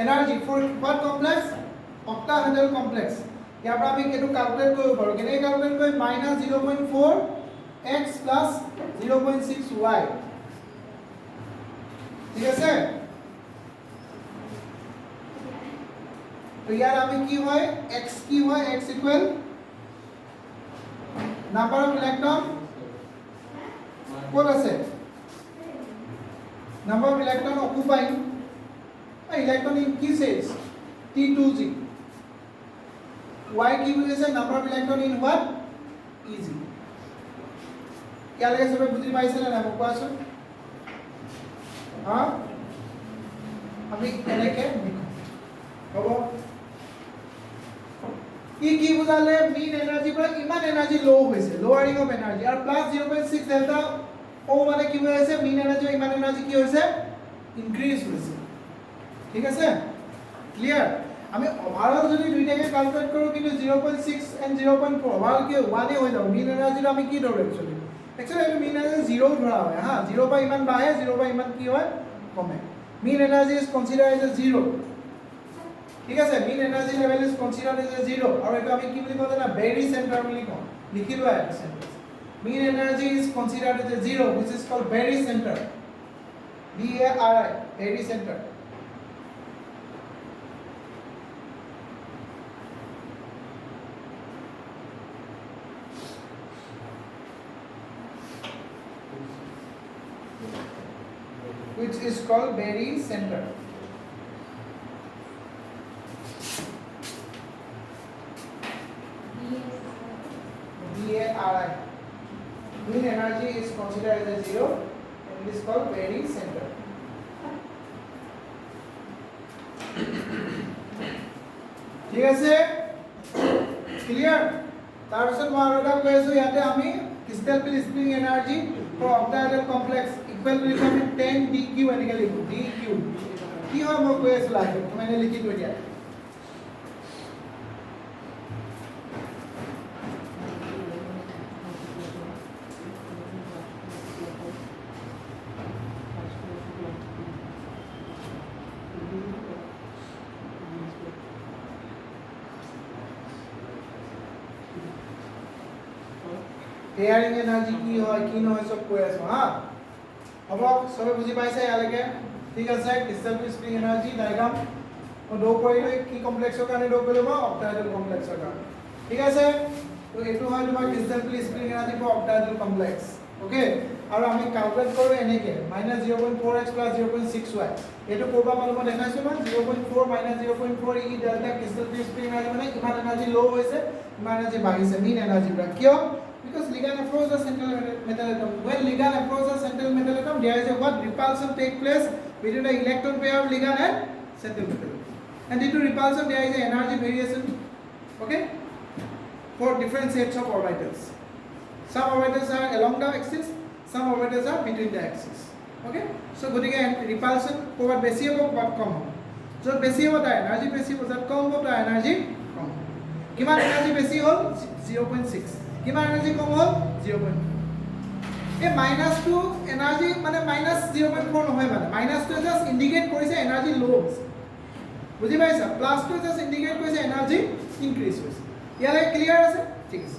energy for what complex octahedral complex ইয়াৰ পৰা আমি কেটো ক্যালকুলেট কৰিব পাৰো কেনে ক্যালকুলেট কৰি -0.4 x + 0.6 y ঠিক আছে তো ইয়াৰ আমি কি হয় x কি হয় x equal number of electron কোন আছে number of electron occupying electron in কি সেলস T2g y কি বুঝেছে number of electron in what Eg ইয়ালে সবে বুঝি পাইছে না মোক কোৱাছো हाँ अभी এনেকে লিখো হ'ব কি বুজালে মিন এনাৰ্জি পৰা ইমান এনাৰ্জি লো হৈছে লোৱাৰিং অফ এনাৰ্জি আৰু প্লাস 0.6 ডেল্টা ও মানে কি হৈ আছে মিন এনাৰ্জি ইমান এনাৰ্জি কি হৈছে ইনক্ৰিজ হৈছে ঠিক আছে ক্লিয়াৰ আমি ওভাৰঅল যদি দুইটাকে ক্যালকুলেট কৰো কিন্তু 0.6 এন্ড 0.4 ওভাৰঅল কি 1 এ হৈ যাব মিন এনাৰ্জি আমি কি ধৰো একচুয়ালি এটা মিন এনাৰ্জি 0 ধৰা হয় হা 0 পৰা ইমান বাঢ়ে 0 পৰা ইমান কি হয় কমে mean energy is considered as a 0 ঠিক আছে mean energy level is considered as a 0 আৰু এটা আমি কি বুলি কওঁ না very center বুলি কওঁ লিখি লোৱা আছে mean energy is considered as a 0 which is called very center B A R I very center which is called very center BARI mean energy is considered as a 0 and it is called very center ঠিক আছে clear তাৰপিছত মই আৰু এটা কৈ আছো ইয়াতে আমি crystal field spring energy for octahedral complex equal to 10 dq এনেকৈ লিখো dq কি হয় মই কৈ আছো লাইক তুমি এনে লিখি থৈ দিয়া হেয়ারিং এনার্জি কি হয় কি নহয় সব কৈ আছো হা হ'ব সবে বুজি পাইছে ইয়ালৈকে ঠিক আছে crystal field spring energy diagram মই ড্ৰ কৰিলো কি কমপ্লেক্সৰ কাৰণে ড্ৰ কৰিলো মই অক্টাহেড্ৰেল কমপ্লেক্সৰ কাৰণে ঠিক আছে তো এটো হয় তোমাৰ crystal field spring energy for octahedral complex okay আৰু আমি ক্যালকুলেট কৰো এনেকে -0.4x + 0.6y এটো কৰবা পালো মই দেখাইছো মই 0.4 - 0.4 E delta crystal field spring energy মানে ইমান এনার্জি লো হৈছে ইমান এনার্জি বাঢ়িছে মিন এনার্জি পৰা কিয় because ligand approach the central metal atom when ligand approach the central metal atom there is a what repulsion take place between the electron pair of ligand and central metal and due to repulsion there is a energy variation okay for different sets of orbitals some orbitals are along the axis some orbitals are between the axis okay so গতিকে repulsion ক'বাত বেছি হ'ব ক'বাত কম হ'ব য'ত বেছি হ'ব তাৰ এনাৰ্জি বেছি হ'ব য'ত কম হ'ব তাৰ এনাৰ্জি কম হ'ব কিমান এনাৰ্জি বেছি হ'ল 0.6 কিমান এনার্জি কম হল 0.4 এই মাইনাস টু এনার্জি মানে মাইনাস 0.4 নহয় মানে মাইনাস টু জাস্ট ইন্ডিকেট কৰিছে এনাৰ্জি লো হৈছে বুজি পাইছা প্লাস টু জাস্ট ইন্ডিকেট কৰিছে এনাৰ্জি ইনক্ৰিজ হৈছে ইয়ালে ক্লিয়াৰ আছে ঠিক আছে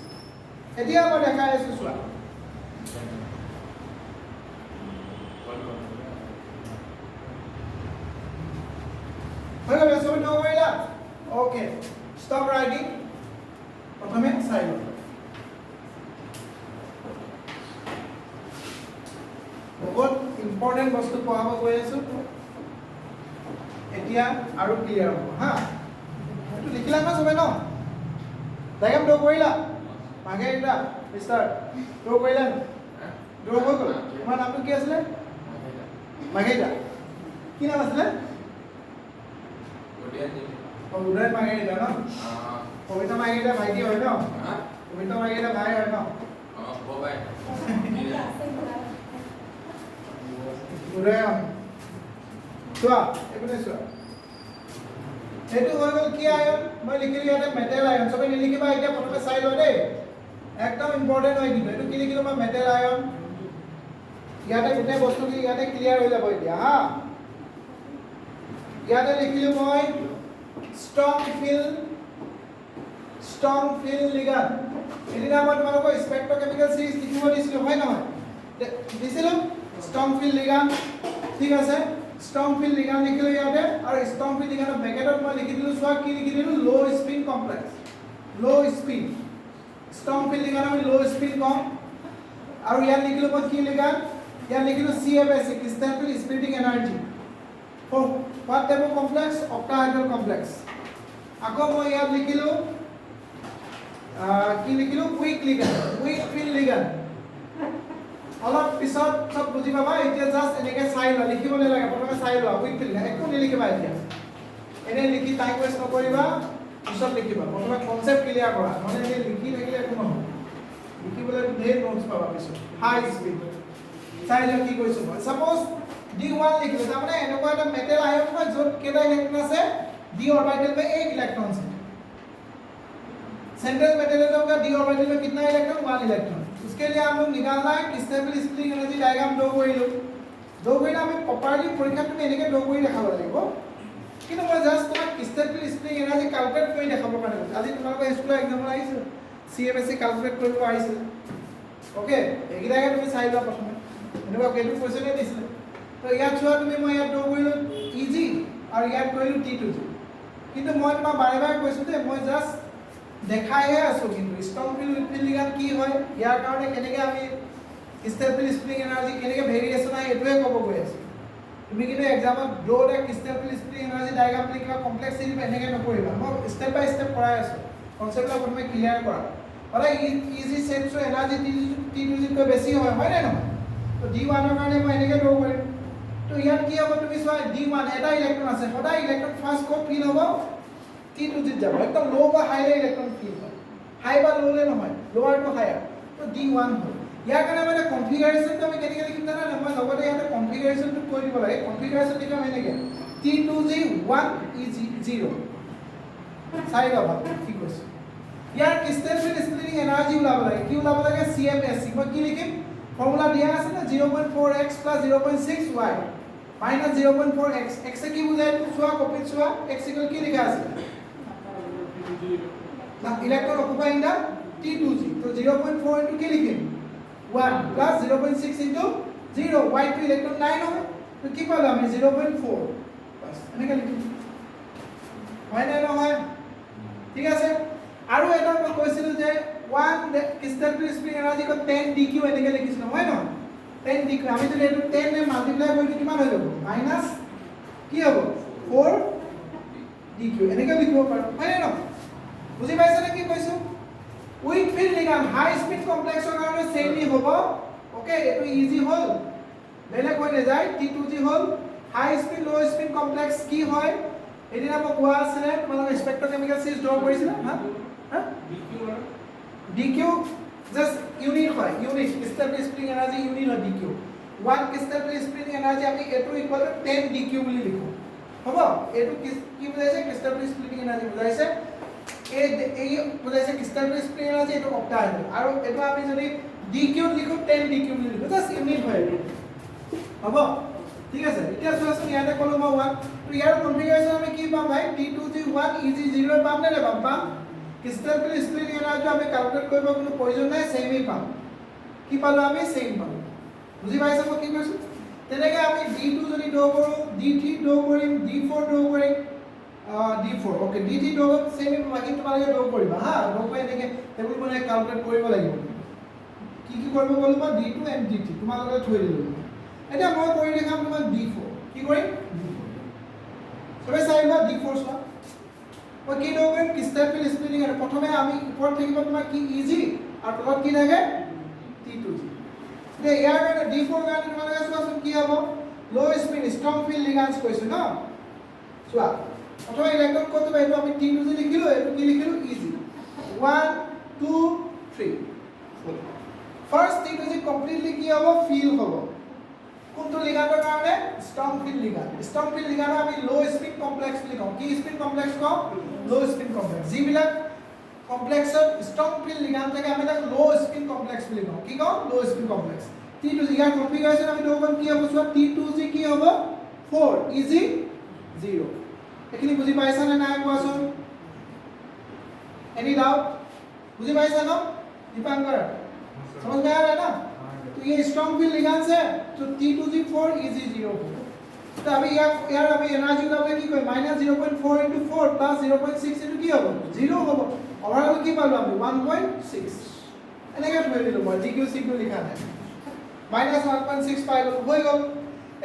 এতিয়া মই দেখাই আছো চোৱা হৈ গ'ল সব ন কৰিলা ওকে ষ্টপ ৰাইটিং প্ৰথমে চাই লওঁ বহুত ইম্পৰ্টেন্ট বস্তু পঢ়াব গৈ আছো এতিয়া আৰু ক্লিয়াৰ হ'ব হা এটো লিখিলা না সবে ন ডায়াগ্ৰাম ড্ৰ কৰিলা মাগে এটা স্টাৰ্ট ড্ৰ কৰিলা ড্ৰ হৈ গ'ল তোমাৰ নামটো কি আছিল মাগেইটা কি নাম আছিল উদয় মাগেইটা ন কবিতা মাগেইটা ভাইটি হয় ন কবিতা মাগেইটা ভাই হয় ন ভাই উদয়ম চোৱা এইপিনে চোৱা এইটো হৈ গ'ল কি আয়ন মই লিখিলো ইয়াতে মেটেল আয়ন সবে নিলিখিবা এতিয়া প্ৰথমে চাই লও দেই একদম ইম্পৰ্টেন্ট হয় কিন্তু এইটো কি লিখিলো মই মেটেল আয়ন ইয়াতে গোটেই বস্তু কি ইয়াতে ক্লিয়াৰ হৈ যাব এতিয়া হা ইয়াতে লিখিলো মই strong field ligand এদিনা মই তোমালোকৰ স্পেক্ট্ৰোকেমিক্যাল সিৰিজ লিখিব দিছিলো হয় নহয় দিছিলো strong field ligand ঠিক আছে strong field ligand লিখিলো ইয়াতে আৰু strong field ligand ব্ৰেকেটত মই লিখি দিলো সোৱা কি লিখি দিলো low spin complex low spin strong field ligand আমি low spin কম আৰু ইয়াত লিখিলো মই কি ligand ইয়াত লিখিলো CFS crystal field splitting energy for what type of complex octahedral complex আকৌ মই ইয়াত লিখিলো কি লিখিলো weak field ligand অলপ পিছত সব বুজি পাবা এতিয়া জাস্ট এনেকে চাই লোৱা লিখিব নালাগে প্ৰথমে চাই লোৱা উইক ফিল একো নিলিখিবা এতিয়া এনে লিখি টাইম ওয়েষ্ট নকৰিবা পিছত লিখিবা প্ৰথমে কনসেপ্ট ক্লিয়াৰ কৰা মানে এই লিখি থাকিলে একো নহয় লিখিবলৈ ধেৰ নোটছ পাবা পিছত হাই স্পীড চাই লোৱা কি কৈছো মই সাপোজ D1 লিখিলো তাৰমানে এনেকুৱা এটা মেটেল আয়ন হয় য'ত কেইটা ইলেক্ট্ৰন আছে d ऑर्बिटल में एक इलेक्ट्रॉन है सेंट्रल मेटल का d ऑर्बिटल में कितना इलेक्ट्रॉन 1 इलेक्ट्रॉन उसके लिए हम लोग निकालना है stable spring energy diagram draw करिलो ड्रॉ কৰিলে আমি প্ৰপাৰলি পৰীক্ষাটো এনেকৈ ड्रॉ কৰি দেখাব লাগিব কিন্তু মই জাস্ট তোমাক স্টেবল স্প্ৰিং এনাৰ্জি ক্যালকুলেট কৰি দেখাব কাৰণে আজি তোমালোকৰ স্কুলৰ এক্সাম্পল আহিছে CMSC ক্যালকুলেট কৰিব আহিছে ওকে এইগিটাকে তুমি চাই লোৱা প্ৰথমে এনেকুৱা কেইটো কোৱেশ্চনে দিছিলে তো ইয়াত চোৱা তুমি মই ইয়াত ड्रॉ কৰিলো EG আৰু ইয়াত কৰিলো T2G কিন্তু মই তোমাক বাৰে বাৰে কৈছো যে মই জাস্ট দেখাইহে আছো কিন্তু ষ্ট্ৰং ফিল্ড লিগান কি হয় ইয়াৰ কাৰণে কেনেকৈ আমি স্টেবল স্প্ৰিং এনাৰ্জি কেনেকৈ ভেৰিয়েচন হয় এটোৱে ক'ব গৈ আছো তুমি কিন্তু এক্সামত ড্ৰ এক স্টেবল স্প্ৰিং এনাৰ্জি ডায়াগ্ৰাম লিখিবা কমপ্লেক্সিটি এনেকৈ নকৰিবা মই স্টেপ বাই স্টেপ কৰাই আছো কনসেপ্টটো প্ৰথমে ক্লিয়াৰ কৰা আৰু ইজি সেটছৰ এনাৰ্জি T2G কৈ বেছি হয় নে নহয় তো D1 ৰ কাৰণে মই এনেকৈ ড্ৰ কৰিম তো ইয়াত কি হ'ব তুমি চোৱা D1 এটা ইলেক্ট্ৰন আছে সদায় ইলেক্ট্ৰন ফাৰ্স্ট ক'ত ফিল হ'ব T2G যাব একদম লো বা হাই ইলেক্ট্ৰন ফিল হয় হাই বা লো নহয় লোৱাৰ টু হায়াৰ তো D1 হয় ইয়াৰ কাৰণে মানে কনফিগাৰেশনটো আমি কেনেকৈ লিখিম জানা না মই লগতে ইয়াতে কনফিগাৰেশনটো কৈ দিব লাগে কনফিগাৰেশন লিখাম এনেকৈ T2G 1 EG 0 চাই লবা কি কৈছো ইয়াৰ স্টেবল স্প্লিটিং এনাৰ্জি ওলাব লাগে কি ওলাব লাগে CMSC মই কি লিখিম ফৰ্মুলা দিয়া আছে না 0.4x + 0.6y minus 0.4x x কি বুজায় চোৱা কপিত চোৱা x কি লিখা আছে না ইলেক্ট্ৰন অকুপাইং দা T2G তো 0.4 ইনটু কি লিখিম 1 plus 0.6 into 0 y to electron 9 হবে তো কি পালো আমি 0.4 বাস এনেকে লিখিম হয় না নহয় ঠিক আছে আৰু এটা মই কৈছিলো যে 1 স্টেবল স্প্রিং এনার্জি কো 10 dq এনেকে লিখিছিলো হয় না 10 dq আমি যদি এটো 10 এ মাল্টিপ্লাই কৰি কিমান হৈ যাব মাইনাস কি হ'ব 4 dq এনেকে লিখিব পাৰো হয় না বুজি পাইছা নে কি কৈছো উইক ফিল্ড লিগান হাই স্পিড কমপ্লেক্সৰ কাৰণে সেমি হ'ব ওকে এটো ইজি হল বেলেগ হৈ যায় T2G হল হাই স্পিড লো স্পিড কমপ্লেক্স কি হয় এদিনা মই কোৱা আছে তোমালোকে স্পেক্ট্ৰোকেমিক্যাল সিৰিজ ড্ৰ কৰিছিলা হা dq জাস্ট ইউনিট হয় unit stable spring energy unit হয় dq 1 স্টেবল স্প্রিং এনার্জি আমি এটো ইকুয়াল টু 10 dq বুলি লিখো হ'ব এটো কি বুজাইছে স্টেবল স্প্লিটিং এনার্জি বুজাইছে এই বুজাইছে স্টেবল স্প্রিং এনার্জি এটো অক্টাইড আৰু এটো আমি যদি dq লিখো 10 dq বুলি লিখো জাস্ট ইউনিট হয় এটো হ'ব ঠিক আছে এতিয়া চোৱাচোন ইয়াতে কলো মই 1 তো ইয়াৰ কনফিগাৰেশন আমি কি পাম ভাই T2G 1 EG 0 পাম নে পাম স্টেবল স্প্লিটিং এনার্জি আমি ক্যালকুলেট কৰিব কোনো প্ৰয়োজন নাই সেমই পাম কি পালো আমি সেম পাম বুজি পাইছা মই কি কৈছো তেনেকৈ আমি D2 যদি ড্ৰ কৰো D3 ড্ৰ কৰিম D4 ড্ৰ কৰিম D4 ওকে D3 ড্ৰ সেমই বাকি তোমালোকে ড্ৰ কৰিবা হা ড্ৰ কৰি এনেকৈ টেবুল বনাই ক্যালকুলেট কৰিব লাগিব কি কৰিব ক'লো মই D2 and D3 তোমালোকে থৈ দিলো এটা মই কৰি দেখাম তোমাক D4 কি কৰিম সবে চাইবা D4 চোৱা মই কি ড্ৰ কৰিম স্টেবল স্প্লিটিং আৰু প্ৰথমে আমি ওপৰত থাকিব তোমাৰ কি EG আৰু তলত কি থাকে T2G তে ইয়াৰ কাৰণে D4 কাৰণে তোমালোকে চোৱাচোন কি হ'ব লো স্পিন ষ্ট্ৰং ফিল্ড লিগান্স কৈছো ন চোৱা প্ৰথমে ইলেক্ট্ৰন কত পাইছো আমি T2G লিখিলো এটো কি লিখিলো EG 1 2 3 ফার্স্ট T2G কমপ্লিটলি কি হ'ব ফিল হ'ব কোনটো লিগান্ডৰ কাৰণে ষ্ট্ৰং ফিল্ড লিগান্ড আমি লো স্পিন কমপ্লেক্স বুলি কওঁ কি স্পিন কমপ্লেক্স কওঁ লো স্পিন কমপ্লেক্স যিবিলাক কমপ্লেক্সত ষ্ট্ৰং ফিল্ড লিগান্ড থাকে আমি তাক লো স্পিন কমপ্লেক্স বুলি কওঁ কি কওঁ লো স্পিন কমপ্লেক্স T2G ইয়াৰ কনফিগাৰেশন আমি দেখোন কি হ'ব চোৱা T2G কি হ'ব 4 EG 0 এখিনি বুজি পাইছা নে নাই কোৱাচোন এনি ডাউট बुझी पाइसा ना दीपांकर समझ में आ रहा है ना तो ये स्ट्रॉन्ग फील्ड लिगेंड्स है तो T2G 4 EG0 तो अभी यार अभी एनर्जी उठाबले की কই -0.4 * 4 + 0.6 * কি হবে 0 হবে ওভারঅল কি পাবো আমি 1.6 এনেকে ধৰি দিলো মই GQ CQ লিখা নাই -1.6 পাই গল হৈ গল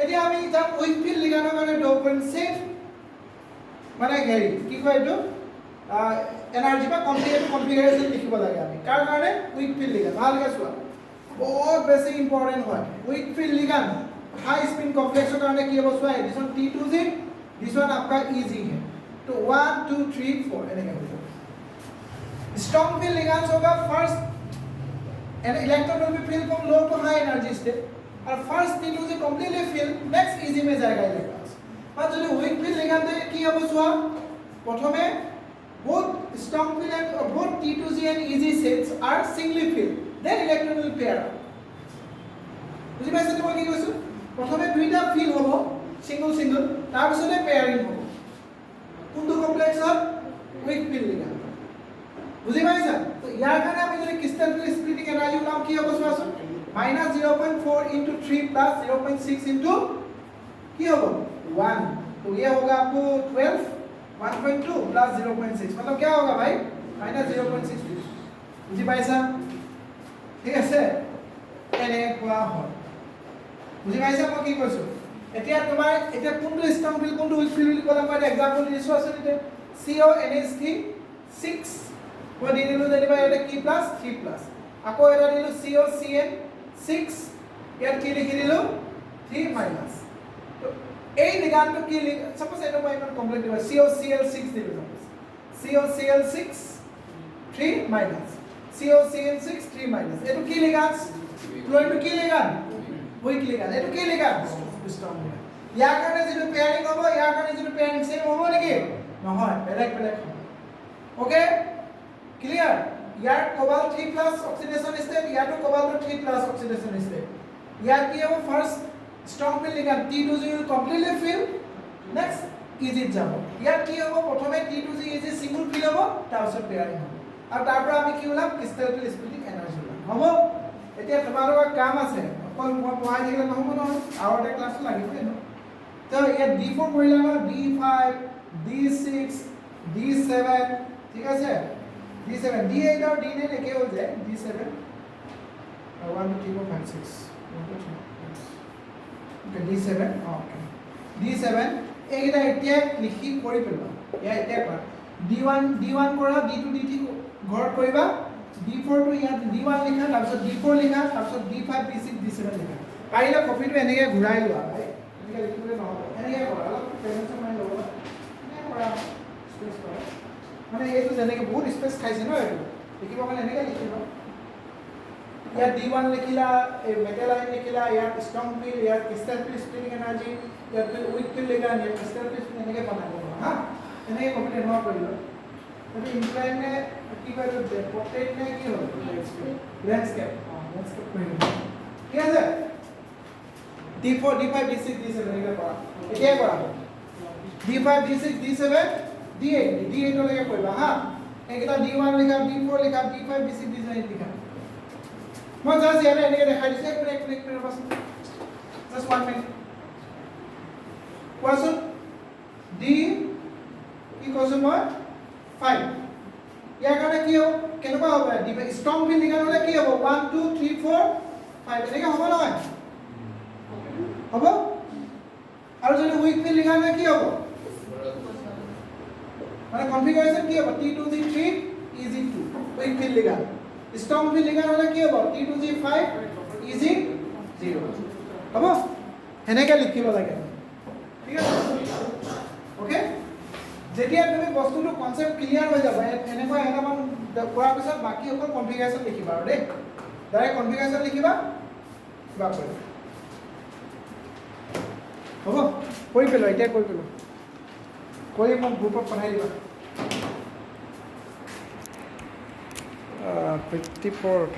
এতিয়া আমি এটা উইক ফিল্ড লিগানৰ কাৰণে ড্ৰ কৰিম সেম মানে হেৰি কি কয় এটো এনাৰ্জি বা কনফিগাৰেশন লিখিব লাগে আমি কাৰ কাৰণে উইক ফিল্ড লিগান ভালকে চোৱা बहुत বেছি ইম্পৰ্টেন্ট হয় week field লিগান high spin complex का कारण की अब सोआ है this one T2G this one आपका EG है तो 1 2 3 4 এনেকে হৈ যাব strong field ligands होगा first an electron will be filled from low to high energy state और first T2 completely filled next easy में जाएगा electrons और जो weak field ligand है কি হবে চোৱা প্ৰথমে both strong field and both T2G and EG sets are singly filled then electron will pair up বুজি পাইছা তুমি কি কৈছো প্ৰথমে দুইটা ফিল হ'ব সিঙ্গল সিঙ্গল তাৰ পিছতে পেয়াৰিং হ'ব কোনটো কমপ্লেক্সত উইক ফিল লিগান্ড বুজি পাইছা তো ইয়াৰ কাৰণে আমি যদি ক্ৰিস্টাল ফিল স্প্লিটিং এনাৰ্জি উলাম কি হ'ব চোৱাচোন -0.4 into 3 plus 0.6 into কি হ'ব 1 तो ये होगा आपको 12 1.2 plus 0.6 मतलब क्या होगा भाई -0.6 বুজি পাইছা ঠিক আছে এনেকুৱা হয় বুজি পাইছা মই কি কৈছো এতিয়া তোমাৰ এতিয়া কোনটো স্ট্ৰং ফিল কোনটো উইক ফিল বুলি ক'লে মই এটা এক্সাম্পল দিছো আছে এতিয়া CONH3 6 মই দি দিলো যেনিবা এটা কি প্লাস 3 প্লাস আকৌ এটা দিলো COCN 6 ইয়াত কি লিখি দিলো 3 মাইনাস তো এই লিগান্ডটো কি সাপোজ এটা মই এখন কমপ্লিট দিবা COCl6 দিলো suppose COCl6 3 minus COCN6 3 minus এটো কি লিগান্ড ক্লোৰিনটো কি লিগান্ড উইক লিগান্ড এটো কি লিগান্ড স্ট্ৰং লিগান্ড ইয়াৰ কাৰণে যেটো পেয়াৰিং হ'ব ইয়াৰ কাৰণে যেটো পেয়াৰিং সেম হ'ব নেকি নহয় বেলেগ বেলেগ হ'ব ওকে ক্লিয়াৰ ইয়াৰ কোবাল্ট 3 প্লাস অক্সিডেশন স্টেট ইয়াৰটো কোবাল্ট 3 প্লাস অক্সিডেশন স্টেট ইয়াৰ কি হ'ব first strong field ligand T2G will completely fill next EG যাব ইয়াৰ কি হ'ব প্ৰথমে T2G EG সিঙ্গল ফিল হ'ব তাৰ পিছত পেয়াৰিং হ'ব আৰু তাৰ পৰা আমি কি ওলাম ক্ৰিস্টাল ফিল স্প্লিটিং এনাৰ্জি ওলাম হ'ব এতিয়া তোমালোকৰ কাম আছে অকল মই পঢ়াই থাকিলে নহ'ব নহয় আৰু এটা ক্লাছ লাগিবই ন তো ইয়াত D4 কৰিলা ন D5 D6 D7 ঠিক আছে D7 D8 আৰু D9 একে হৈ যায় D7 1 2 3 4 5 6 okay D7 okay D7 এইটা এতিয়া লিখি কৰি পেলাবা ইয়া এতিয়া কৰা D1 কৰা D2 D3 ঘৰত কৰিবা D4 টো ইয়াত D1 লিখা তাৰপিছত D4 লিখা তাৰপিছত D5 D6 D7 লিখা পাৰিলে কপিটো এনেকৈ ঘূৰাই লোৱা ভাই এনেকৈ লিখিবলৈ নহ'ব এনেকৈ কৰা অলপ প্ৰেজেন্টেচন মাৰি ল'ব এনেকৈ কৰা স্পেচ কৰা মানে এইটো যেনেকৈ বহুত স্পেচ খাইছে ন এইটো লিখিব কাৰণে এনেকৈ লিখিব ইয়াত D1 লিখিলা এই মেটেল আয়ন লিখিলা ইয়াত স্ট্ৰং ফিল ইয়াত ক্ৰিস্টাল ফিল স্প্লিটিং এনাৰ্জি ইয়াত উইক ফিল লিগান্ড ইয়াত ক্ৰিস্টাল ফিল এনেকৈ বনাব হা এনেকৈ কপিটো নোৱা কৰিলো तो इंक्लाइन ने की कर पोर्ट्रेट ने की हो लैंडस्केप लैंडस्केप कहिलो ঠিক আছে D4 D5 D6 D7 এগুলা পড়া এটাই পড়া D5 D6 D7 D8 D8 লগে পড়বা হ্যাঁ এইটা D1 লিখা D4 লিখা D5 D6 D7 লিখা মই জাস্ট ইয়ালে এনেকে দেখাই দিছে এক মিনিট পাছ জাস্ট 1 মিনিট কোৱাচোন D কি কৈছো মই 5 ইয়াৰ কাৰণে কি হ'ব কেনেকুৱা হ'ব স্ট্ৰং ফিল লিগান্ড হ'লে কি হ'ব 1 2 3 4 5 এনেকৈ হ'ব নহয় হ'ব আৰু যদি উইক ফিল লিগান্ড হয় কি হ'ব মানে কনফিগাৰেশন কি হ'ব T2G 3 EG2 weak field ligand strong field ligand হ'লে কি হ'ব T2G 5 EG0 হ'ব এনেকৈ লিখিব লাগে ঠিক আছে ওকে যেতিয়া তুমি বস্তুটো কনসেপ্ট ক্লিয়াৰ হৈ যাব এনেকুৱা এটামান কৰাৰ পিছত বাকি অকল কনফিগাৰেশন লিখিবা আৰু দেই ডাইৰেক্ট কনফিগাৰেশন লিখিবা কিবা কৰিবা হ'ব কৰি পেলো এতিয়া কৰি পেলো কৰি মোক গ্ৰুপত পঠাই দিবা 54